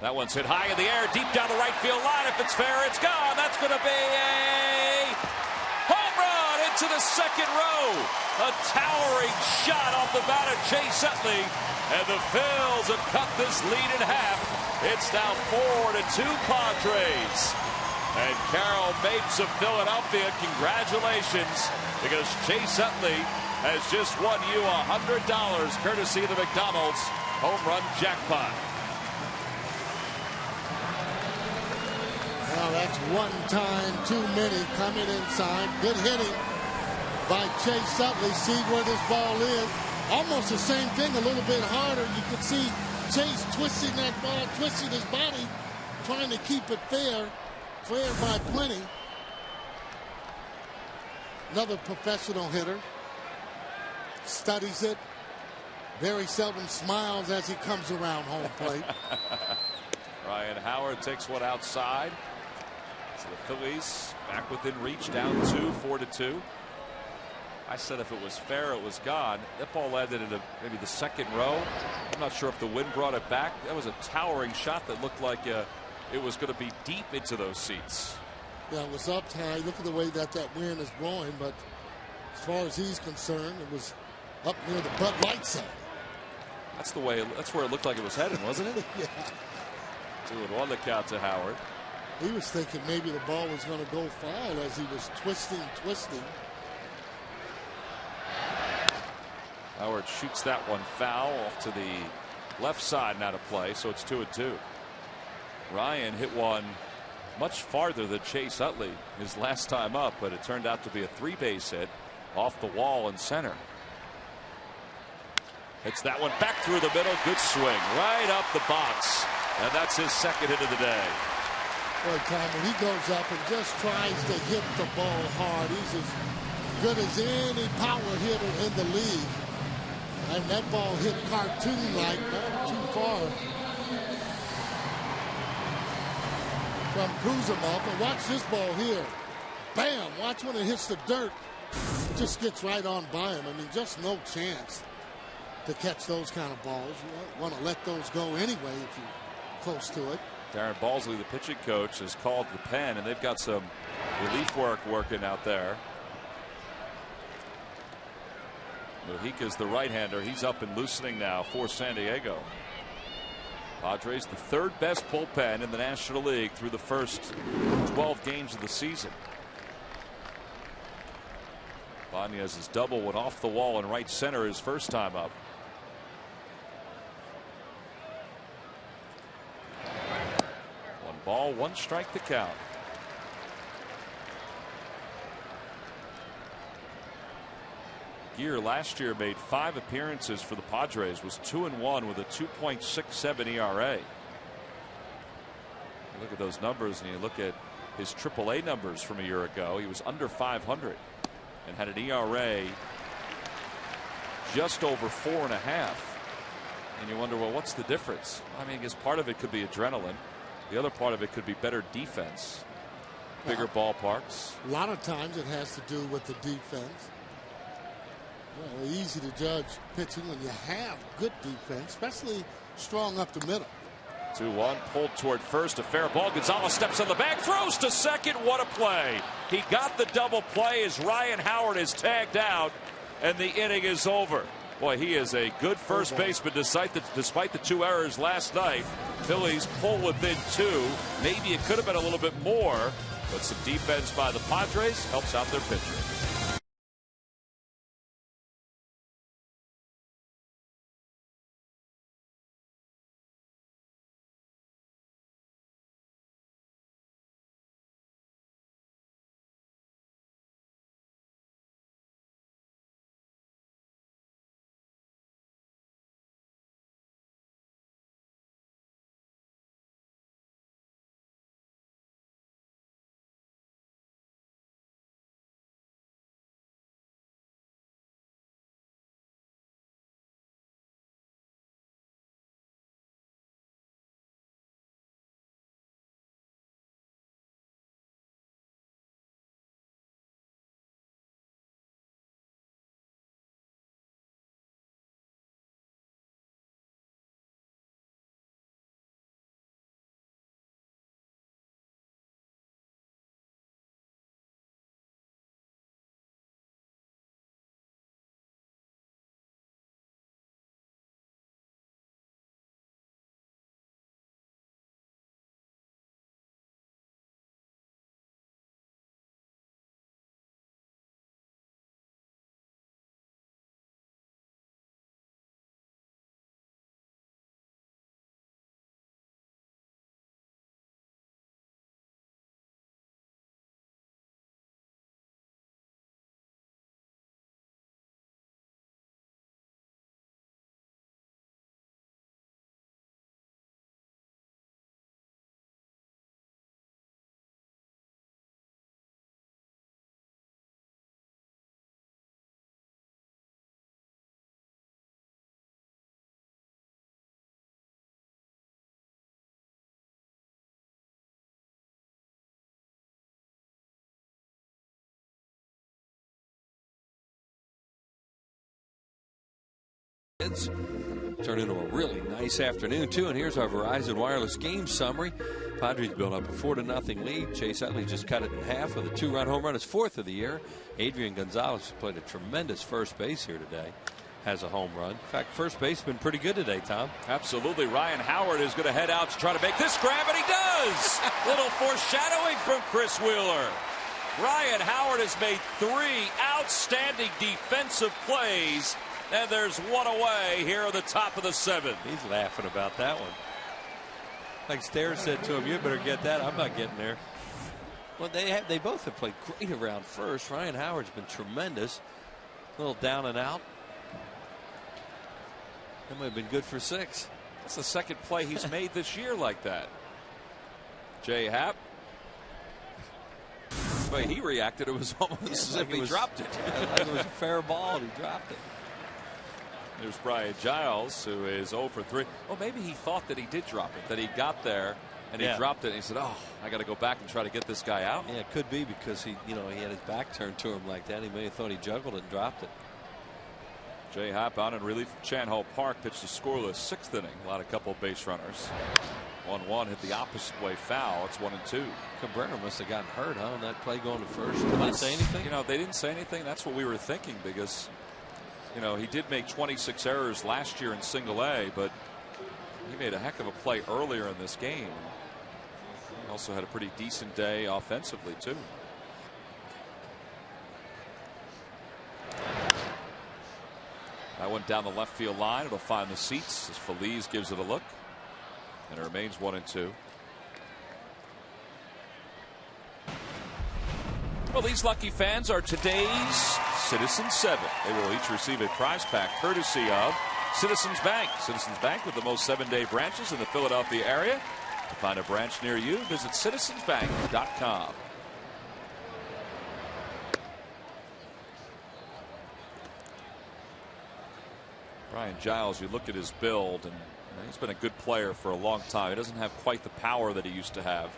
That one's hit high in the air, deep down the right field line. If it's fair, it's gone. That's going to be a home run into the second row. A towering shot off the bat of Chase Utley. And the Phils have cut this lead in half. It's now 4-2 Padres. And Carol Mapes of Philadelphia, congratulations, because Chase Utley has just won you $100 courtesy of the McDonald's home run jackpot. Well, that's one time too many coming inside. Good hitting by Chase Utley. See where this ball is. Almost the same thing, a little bit harder. You can see Chase twisting that ball, twisting his body, trying to keep it fair. Fair by plenty. Another professional hitter. Studies it. Very seldom smiles as he comes around home plate. Ryan Howard takes one outside. So the Phillies back within reach, down 2, 4-2. I said if it was fair, it was gone. That ball landed in maybe the second row. I'm not sure if the wind brought it back. That was a towering shot that looked like it was going to be deep into those seats. Yeah, it was up high. Look at the way that wind is blowing, but as far as he's concerned, it was up near the Bud Light side. That's where it looked like it was heading, wasn't it? Yeah. 2-1 the count to Howard. He was thinking maybe the ball was going to go foul as he was twisting. Howard shoots that one foul off to the left side, not a play, so it's 2-2. Ryan hit one much farther than Chase Utley his last time up, but it turned out to be a 3-base hit off the wall in center. Hits that one back through the middle. Good swing right up the box, and that's his second hit of the day. Boy, Tom, when he goes up and just tries to hit the ball hard, he's as good as any power hitter in the league. And that ball hit cartoon-like, not too far from Kuzma. But watch this ball here. Bam! Watch when it hits the dirt. It just gets right on by him. I mean, just no chance to catch those kind of balls. You want to let those go anyway if you're close to it. Darren Balsley, the pitching coach, has called the pen, and they've got some relief work working out there. Mojica's the right-hander. He's up and loosening now for San Diego. Padres, the third best bullpen in the National League through the first 12 games of the season. Banez's double went off the wall in right center his first time up. One ball, one strike to count. Gear last year made 5 appearances for the Padres, was 2-1 with a 2.67 ERA. You look at those numbers and you look at his AAA numbers from a year ago. He was under 500 and had an ERA just over 4.5. And you wonder, well, what's the difference? I mean, I guess part of it could be adrenaline. The other part of it could be better defense, bigger ballparks. A lot of times it has to do with the defense. Well, easy to judge pitching when you have good defense, especially strong up the middle. 2-1, pulled toward first, a fair ball. Gonzalez steps on the bag, throws to second. What a play. He got the double play as Ryan Howard is tagged out, and the inning is over. Boy, he is a good first baseman despite the 2 errors last night. Phillies pull within 2. Maybe it could have been a little bit more, but some defense by the Padres helps out their pitcher. Reds. Turn into a really nice afternoon, too. And here's our Verizon Wireless game summary. Padres built up a 4-0 lead. Chase Utley just cut it in half with a 2-run home run. His 4th of the year. Adrian Gonzalez played a tremendous first base here today. Has a home run. In fact, first base been pretty good today, Tom. Absolutely. Ryan Howard is going to head out to try to make this grab, and he does. Little foreshadowing from Chris Wheeler. Ryan Howard has made 3 outstanding defensive plays, and there's one away here at the top of the 7th. He's laughing about that one. Like Stairs said to him, "You better get that. I'm not getting there." Well, they both have played great around first. Ryan Howard's been tremendous. A little down and out. That might have been good for 6. That's the second play he's made this year like that. Jay Happ. The way he reacted, it was almost as if he dropped it. Like it was a fair ball, and he dropped it. There's Brian Giles, who is 0 for 3. Oh, maybe he thought that he did drop it, that he got there and he dropped it. And he said, "Oh, I got to go back and try to get this guy out." Yeah, it could be because he had his back turned to him like that. He may have thought he juggled it and dropped it. Jay Happ on in relief from Chan Ho Park, pitched a scoreless 6th inning. A couple of base runners. 1-1 hit the opposite way foul. It's 1-2. Cabrera must have gotten hurt, huh, on that play going to first. Did they say anything? They didn't say anything. That's what we were thinking because, he did make 26 errors last year in Single A, but he made a heck of a play earlier in this game. He also had a pretty decent day offensively, too. That went down the left field line. It'll find the seats as Phillies gives it a look. And it remains 1-2. Well, these lucky fans are today's Citizens 7. They will each receive a prize pack courtesy of Citizens Bank. Citizens Bank with the most 7-day branches in the Philadelphia area. To find a branch near you, visit citizensbank.com. Brian Giles, you look at his build, and he's been a good player for a long time. He doesn't have quite the power that he used to have.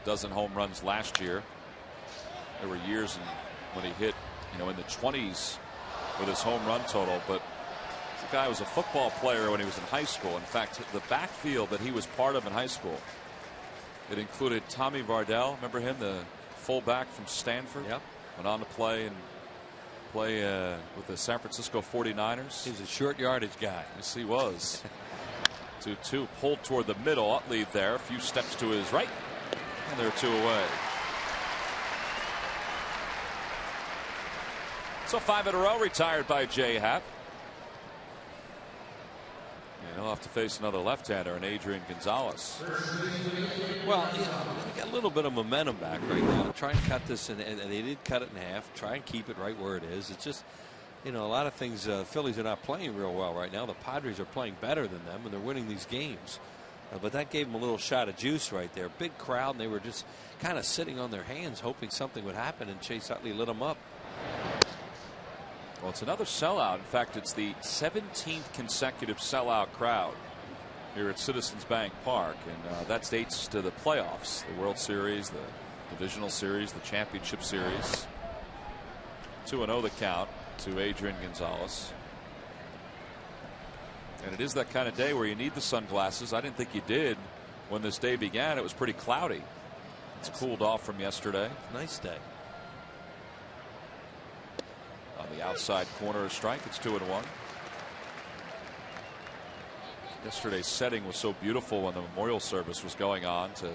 Dozen home runs last year. There were years when he hit, in the 20s with his home run total. But the guy was a football player when he was in high school. In fact, the backfield that he was part of in high school, it included Tommy Vardell. Remember him, the fullback from Stanford? Yep. Went on to play with the San Francisco 49ers. He's a short yardage guy. Yes, he was. 2-2 pulled toward the middle. Utley there, a few steps to his right, and they're 2 away. So 5 in a row retired by Jay Happ. And he'll have to face another left-hander, and Adrian Gonzalez. Well, they got a little bit of momentum back right now. Try and cut this, and they did cut it in half. Try and keep it right where it is. It's just, a lot of things. Phillies are not playing real well right now. The Padres are playing better than them, and they're winning these games. But that gave them a little shot of juice right there. Big crowd, and they were just kind of sitting on their hands, hoping something would happen, and Chase Utley lit them up. Well, it's another sellout. In fact, it's the 17th consecutive sellout crowd here at Citizens Bank Park, and that dates to the playoffs, the World Series, the Divisional Series, the Championship Series. 2-0 the count to Adrian Gonzalez. And it is that kind of day where you need the sunglasses. I didn't think you did when this day began. It was pretty cloudy. It's cooled off from yesterday. Nice day. On the outside corner, a strike. It's 2-1. Yesterday's setting was so beautiful when the memorial service was going on to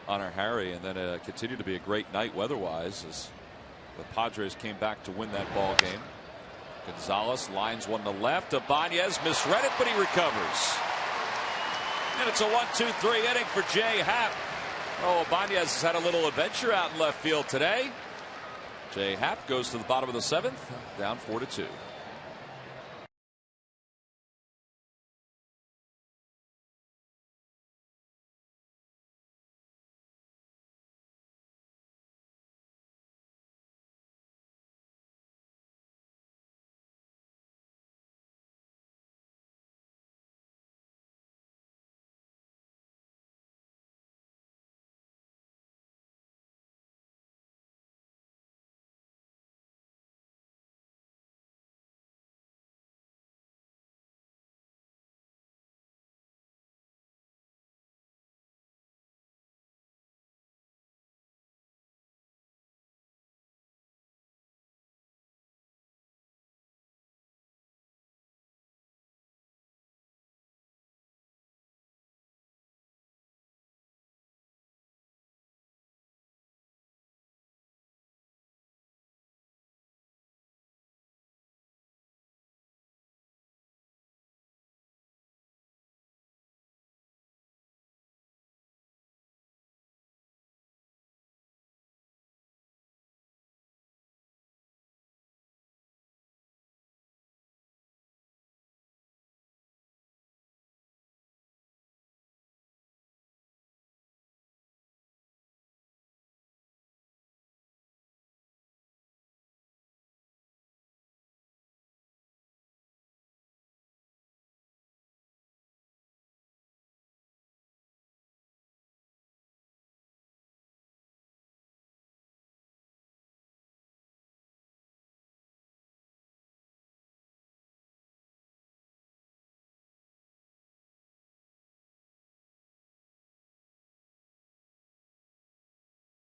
honor Harry, and then it continued to be a great night weather-wise as the Padres came back to win that ball game. Gonzalez lines one to left. Ibanez misread it, but he recovers. And it's a 1-2-3 inning for Jay Happ. Oh, Ibanez has had a little adventure out in left field today. Jay Happ goes to the bottom of the 7th, down 4-2.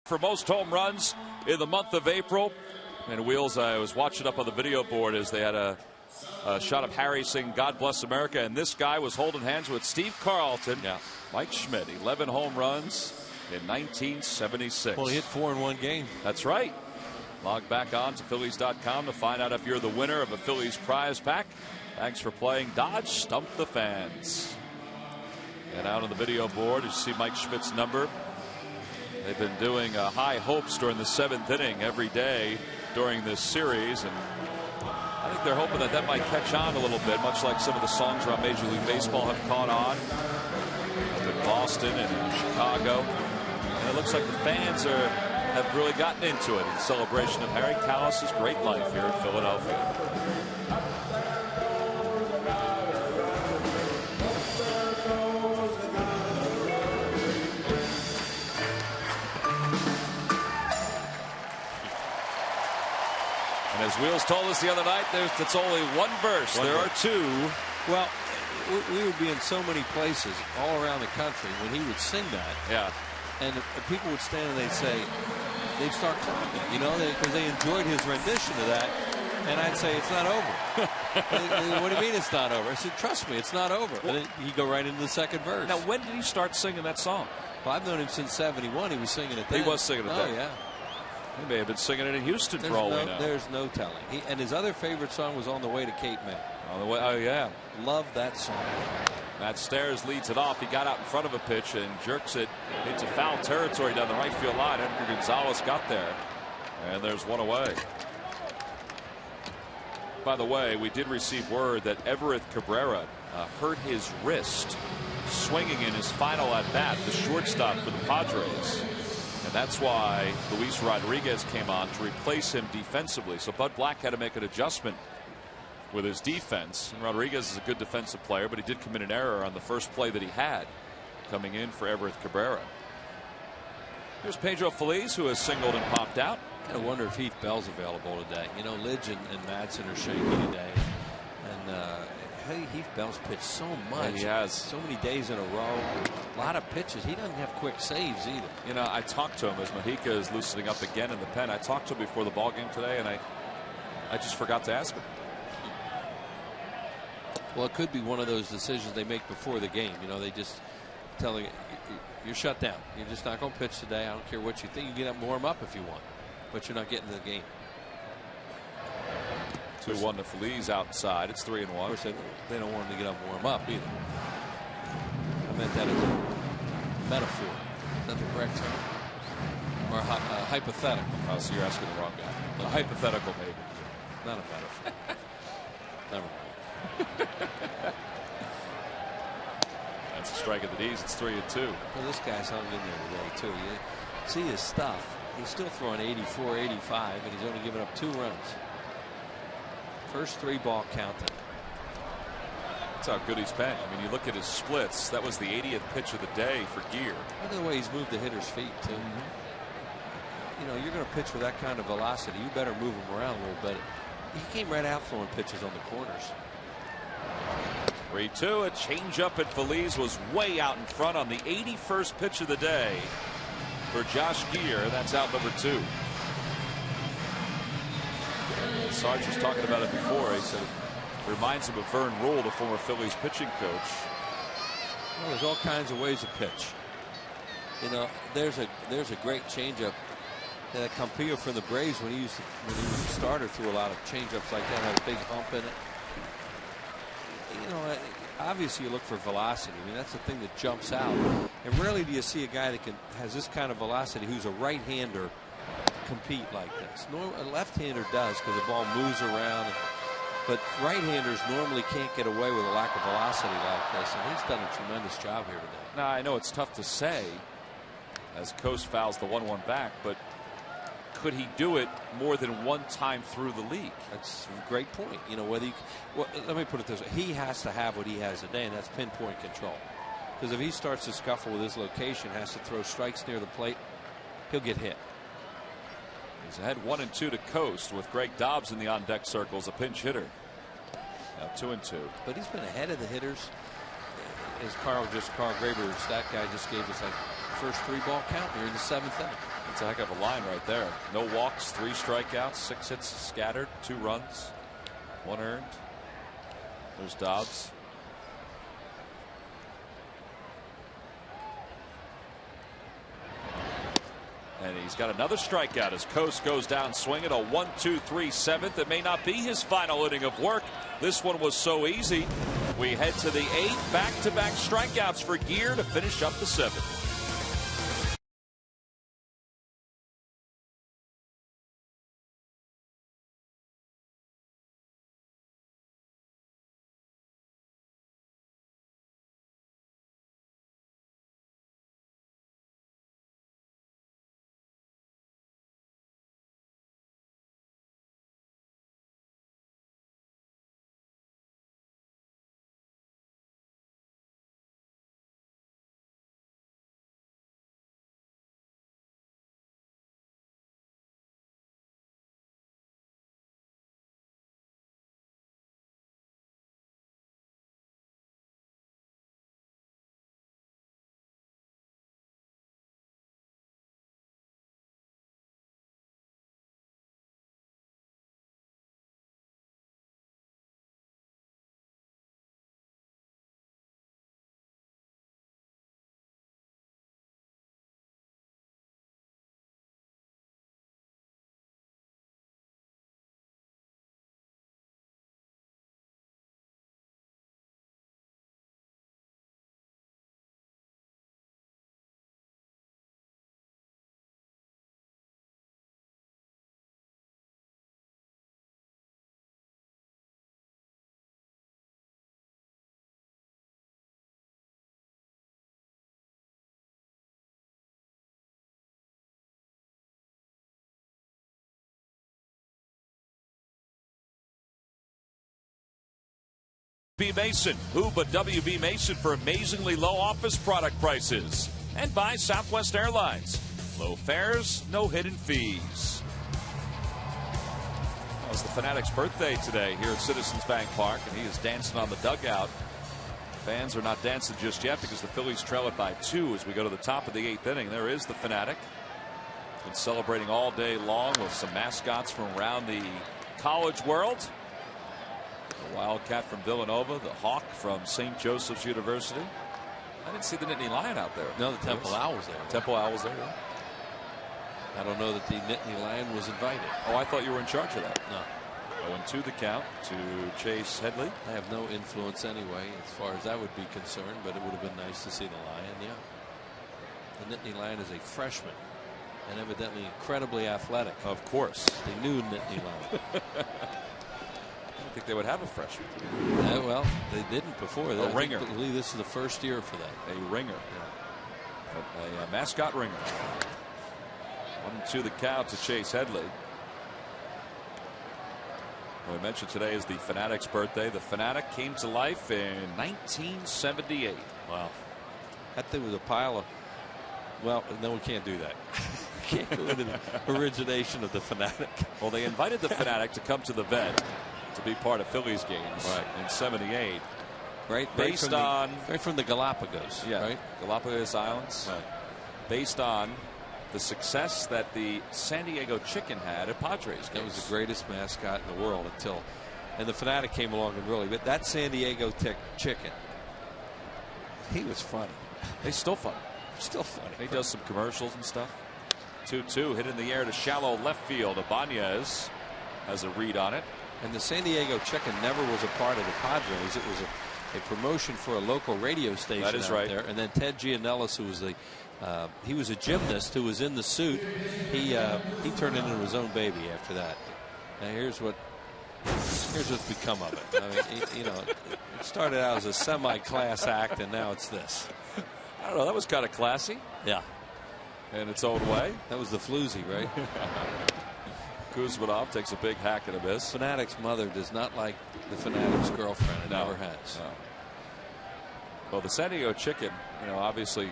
for most home runs in the month of April. And Wheels, I was watching up on the video board as they had a shot of Harry singing God Bless America, and this guy was holding hands with Steve Carlton. Yeah. Mike Schmidt, 11 home runs in 1976. Well, he hit 4 in one game. That's right. Log back on to Phillies.com to find out if you're the winner of a Phillies prize pack. Thanks for playing Dodge Stump the Fans. And out on the video board, you see Mike Schmidt's number. They've been doing high hopes during the 7th inning every day during this series, and I think they're hoping that might catch on a little bit, much like some of the songs around Major League Baseball have caught on up in Boston and in Chicago. And it looks like the fans have really gotten into it in celebration of Harry Kalas's great life here in Philadelphia. As Wheels told us the other night, it's only one verse. There are two. Well, we would be in so many places all around the country when he would sing that. Yeah. And people would stand and they'd start clapping, you know, because they enjoyed his rendition of that. And I'd say, it's not over. What do you mean it's not over? I said, trust me, it's not over. And then he'd go right into the second verse. Now, when did he start singing that song? Well, I've known him since '71. He was singing it then. He was singing it then. Oh, yeah. He may have been singing it in Houston for all we know. There's no telling. And his other favorite song was On the Way to Cape May. On the way, oh, yeah. Love that song. Matt Stairs leads it off. He got out in front of a pitch and jerks it into foul territory down the right field line. Edgar Gonzalez got there. And there's one away. By the way, we did receive word that Everett Cabrera hurt his wrist swinging in his final at bat, the shortstop for the Padres. And that's why Luis Rodriguez came on to replace him defensively. So Bud Black had to make an adjustment with his defense. And Rodriguez is a good defensive player, but he did commit an error on the first play that he had coming in for Everett Cabrera. Here's Pedro Feliz, who has singled and popped out. I wonder if Heath Bell's available today. You know, Lidge and Madsen are shaky today. And Heath Bell's pitched so much. And he has. So many days in a row. A lot of pitches. He doesn't have quick saves either. You know, I talked to him as Mojica is loosening up again in the pen. I talked to him before the ball game today, and I just forgot to ask him. Well, it could be one of those decisions they make before the game. You know, they just tell you, you're shut down. You're just not going to pitch today. I don't care what you think. You get up, warm up if you want, but you're not getting to the game. 2-1 to Feliz outside. It's 3-1. Of course, they don't want him to get up and warm up either. I meant that as a metaphor. Is that the correct term? Or hypothetical? Oh, so you're asking the wrong guy. A hypothetical, maybe. Not a metaphor. Never mind. That's a strike at the D's. It's 3-2. Well, this guy's hung in there today, too. You see his stuff. He's still throwing 84, 85, and he's only given up 2 runs. First 3-ball count tonight. That's how good he's been. I mean, you look at his splits. That was the 80th pitch of the day for Gear. Look at the way he's moved the hitter's feet, too. You know, you're going to pitch with that kind of velocity. You better move him around a little bit. He came right out throwing pitches on the corners. 3-2. A changeup at Feliz was way out in front on the 81st pitch of the day for Josh Gear. That's out number 2. Sarge was talking about it before. He said it reminds him of Vern Rule, the former Phillies pitching coach. Well, there's all kinds of ways to pitch. You know, there's a great changeup that Campillo from the Braves when he was a starter threw a lot of changeups like that, had a big hump in it. You know, obviously you look for velocity. I mean, that's the thing that jumps out. And rarely do you see a guy that has this kind of velocity who's a right-hander compete like this. A left-hander does because the ball moves around, but right-handers normally can't get away with a lack of velocity like this, and he's done a tremendous job here today. Now, I know it's tough to say as Coase fouls the 1-1 back, but could he do it more than one time through the league? That's a great point. You know, whether let me put it this way. He has to have what he has today, and that's pinpoint control. Because if he starts to scuffle with his location, has to throw strikes near the plate, he'll get hit. He's ahead 1-2 to Coast with Greg Dobbs in the on-deck circles, a pinch hitter. Now 2-2. But he's been ahead of the hitters. As Carl Graber's stat guy just gave us, like, first 3-ball count. You're in the 7th inning. That's a heck of a line right there. No walks, 3 strikeouts, 6 hits scattered, 2 runs, 1 earned. There's Dobbs. And he's got another strikeout as Coase goes down swinging. A 1-2-3 7th. It may not be his final inning of work. This one was so easy. We head to the 8th. Back-to-back strikeouts for Gear to finish up the 7th. W.B. Mason. Who but W.B. Mason for amazingly low office product prices. And by Southwest Airlines. Low fares, no hidden fees. Well, it's the Phanatic's birthday today here at Citizens Bank Park, and he is dancing on the dugout. Fans are not dancing just yet because the Phillies trail it by 2 as we go to the top of the 8th inning. There is the Phanatic. Been celebrating all day long with some mascots from around the college world. The Wildcat from Villanova, the Hawk from St. Joseph's University. I didn't see the Nittany Lion out there. No, the Temple Owl was there. Temple Owl was there, yeah. I don't know that the Nittany Lion was invited. Oh, I thought you were in charge of that. No. 0-2 the count to Chase Headley. I have no influence anyway as far as that would be concerned, but it would have been nice to see the Lion, yeah. The Nittany Lion is a freshman and evidently incredibly athletic. Of course. The new Nittany Lion. I don't think they would have a freshman. Well, they didn't before. A ringer. I believe this is the first year for that. A ringer. Yeah. A mascot ringer. 1-2 the count to Chase Headley. Well, we mentioned today is the Phanatic's birthday. The Phanatic came to life in 1978. Wow. That thing was a pile of. Well, no, we can't do that. We can't go into the origination of the Phanatic. Well, they invited the Phanatic to come to the vet to be part of Phillies games in '78. Right, based right from the Galapagos. Yeah, right? Galapagos Islands. Right. Based on the success that the San Diego Chicken had at Padres games. That was the greatest mascot in the world until, and the Phanatic came along and really, but that San Diego Chicken, he was funny. He's still funny. Still funny. He does some commercials and stuff. 2-2 hit in the air to shallow left field. Ibanez has a read on it. And the San Diego Chicken never was a part of the Padres. It was a promotion for a local radio station that is out right. there. And then Ted Gianellis, who was he was a gymnast who was in the suit. He turned into his own baby after that. Now here's what's become of it. I mean, it started out as a semi-class act, and now it's this. I don't know. That was kind of classy. Yeah. In its own way. That was the floozy, right? Kuzmanov takes a big hack and a miss. Phanatic's mother does not like the Phanatic's girlfriend. It never has. No. Well, the San Diego Chicken, obviously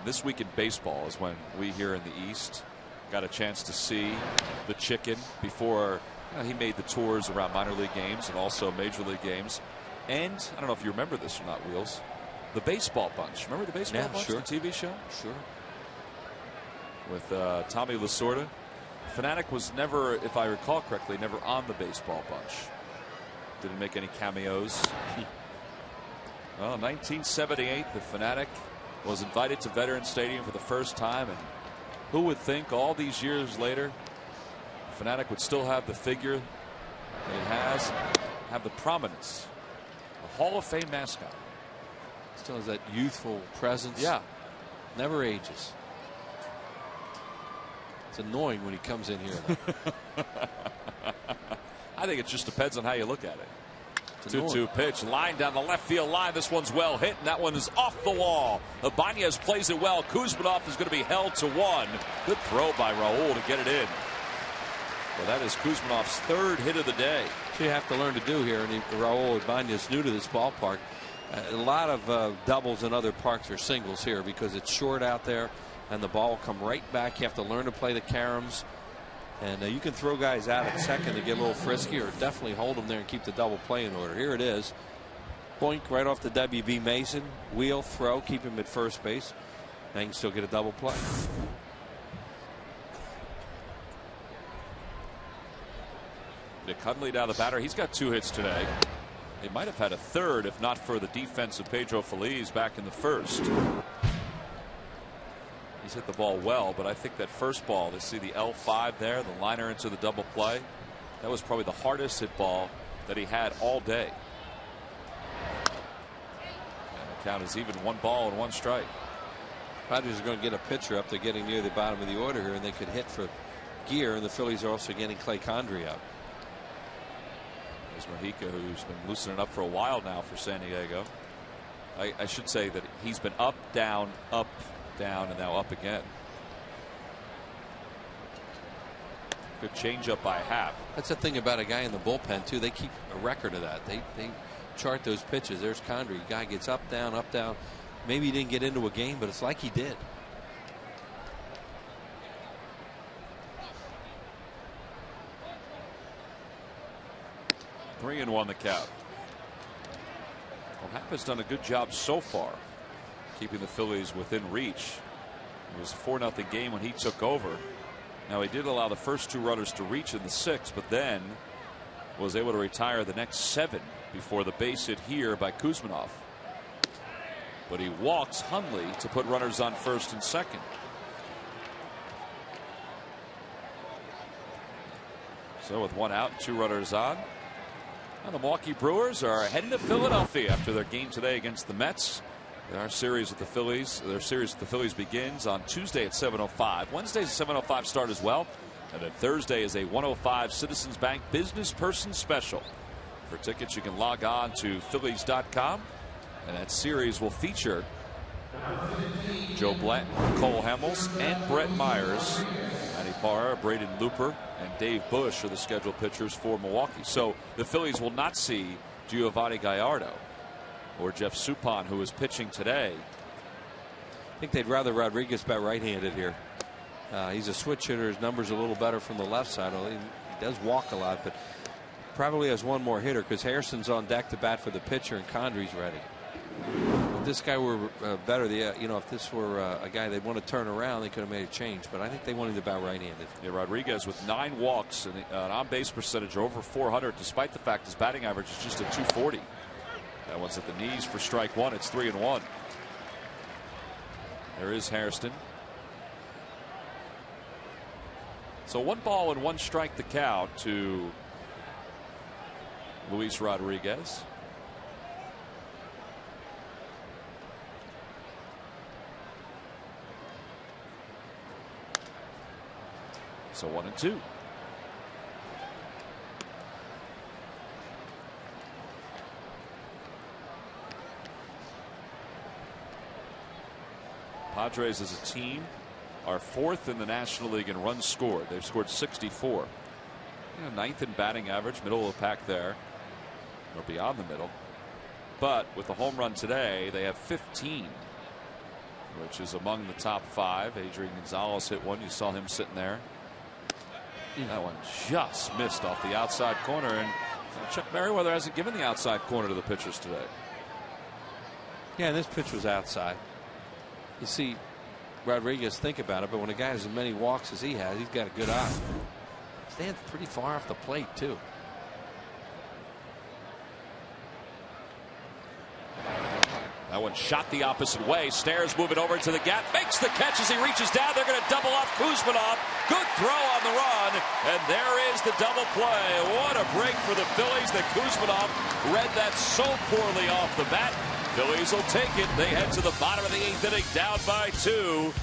this week in baseball is when we here in the East got a chance to see the Chicken before he made the tours around minor league games and also major league games. And I don't know if you remember this or not, Wheels. The Baseball Bunch. Remember the Baseball Bunch? Sure. The TV show? Sure. with Tommy Lasorda. Fanatic was never, if I recall correctly, never on the baseball bunch. Didn't make any cameos. Well, in 1978, the Fanatic was invited to Veterans Stadium for the first time, and who would think all these years later, Fanatic would still have the figure that it has, have the prominence, a Hall of Fame mascot. Still has that youthful presence. Yeah. Never ages. It's annoying when he comes in here. I think it just depends on how you look at it. 2-2 pitch, line down the left field line. This one's well hit, and that one is off the wall. Ibanez plays it well. Kuzmanov is going to be held to one. Good throw by Raul to get it in. Well, that is Kuzmanov's third hit of the day. So you have to learn to do here, and Raul Ibanez new to this ballpark. A lot of doubles in other parks are singles here because it's short out there, and the ball will come right back. You have to learn to play the caroms. And you can throw guys out at second to get a little frisky, or definitely hold them there and keep the double play in order. Here it is. Boink right off the WB Mason. Wheel, throw, keep him at first base. Now you can still get a double play. Nick Hundley now the batter. He's got 2 hits today. They might have had a third if not for the defense of Pedro Feliz back in the first. He's hit the ball well, but I think that first ball, to see the L5 there, the liner into the double play, that was probably the hardest hit ball that he had all day. And the count is even, 1 ball and 1 strike. Padres are going to get a pitcher up. They're getting near the bottom of the order here, and they could hit for gear, and the Phillies are also getting Clay Condrey out. There's Mojica, who's been loosening up for a while now for San Diego. I should say that he's been up, down, and now up again. Good changeup by Happ. That's the thing about a guy in the bullpen too. They keep a record of that. They chart those pitches. There's Condrey. Guy gets up, down, up, down. Maybe he didn't get into a game, but it's like he did. Three and 1 the count. Well, Happ has done a good job so far keeping the Phillies within reach. It was a 4-0 game when he took over. Now, he did allow the first 2 runners to reach in the 6th, but then was able to retire the next 7 before the base hit here by Kuzmanov. But he walks Hundley to put runners on first and second. So with 1 out, 2 runners on. Now the Milwaukee Brewers are heading to Philadelphia after their game today against the Mets. Their series with the Phillies begins on Tuesday at 7:05. Wednesday's a 7:05 start as well. And then Thursday is a 1:05 Citizens Bank Business Person Special. For tickets, you can log on to Phillies.com. And that series will feature Joe Blanton, Cole Hamels, and Brett Myers. Manny Parra, Braden Looper, and Dave Bush are the scheduled pitchers for Milwaukee. So the Phillies will not see Giovanni Gallardo or Jeff Suppan, who is pitching today. I think they'd rather Rodriguez bat right-handed here. He's a switch hitter. His numbers are a little better from the left side. He does walk a lot, but probably has 1 more hitter because Harrison's on deck to bat for the pitcher and Condrey's ready. If this guy were better, if this were a guy they'd want to turn around, they could have made a change. But I think they wanted to bat right-handed. Yeah, Rodriguez with 9 walks and an on-base percentage over 400, despite the fact his batting average is just at 240. That one's at the knees for strike 1. It's 3 and 1. There is Hairston. So 1 ball and 1 strike the count to Luis Rodriguez. So 1 and 2. Padres as a team are 4th in the National League in runs scored. They've scored 64. 9th in batting average, middle of the pack there, or beyond the middle. But with the home run today, they have 15, which is among the top 5. Adrian Gonzalez hit one. You saw him sitting there. That one just missed off the outside corner, and Chuck Merriweather hasn't given the outside corner to the pitchers today. Yeah, this pitch was outside. You see, Rodriguez think about it, but when a guy has as many walks as he has, he's got a good eye. Stands pretty far off the plate, too. That one shot the opposite way. Stairs moving over to the gap. Makes the catch as he reaches down. They're going to double off Kuzminov. Good throw on the run. And there is the double play. What a break for the Phillies that Kuzminov read that so poorly off the bat. Phillies will take it. They head to the bottom of the 8th inning, down by 2.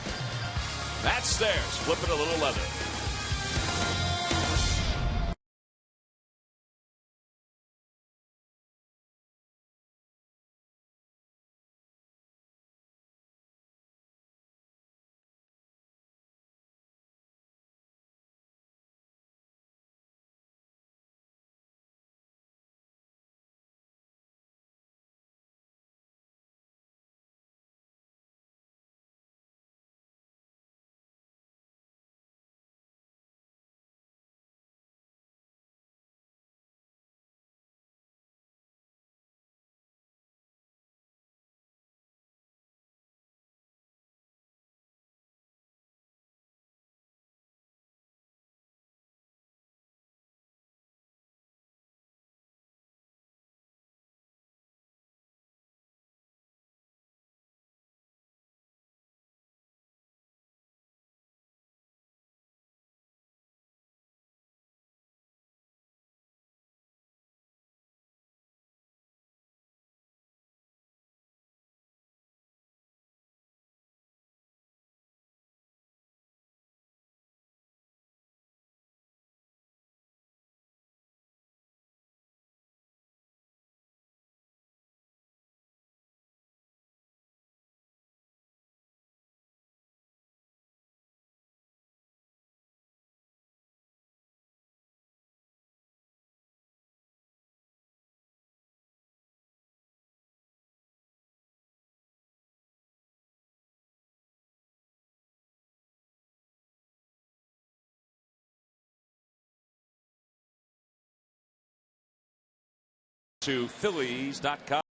Matt Stairs flipping a little leather. To Phillies.com.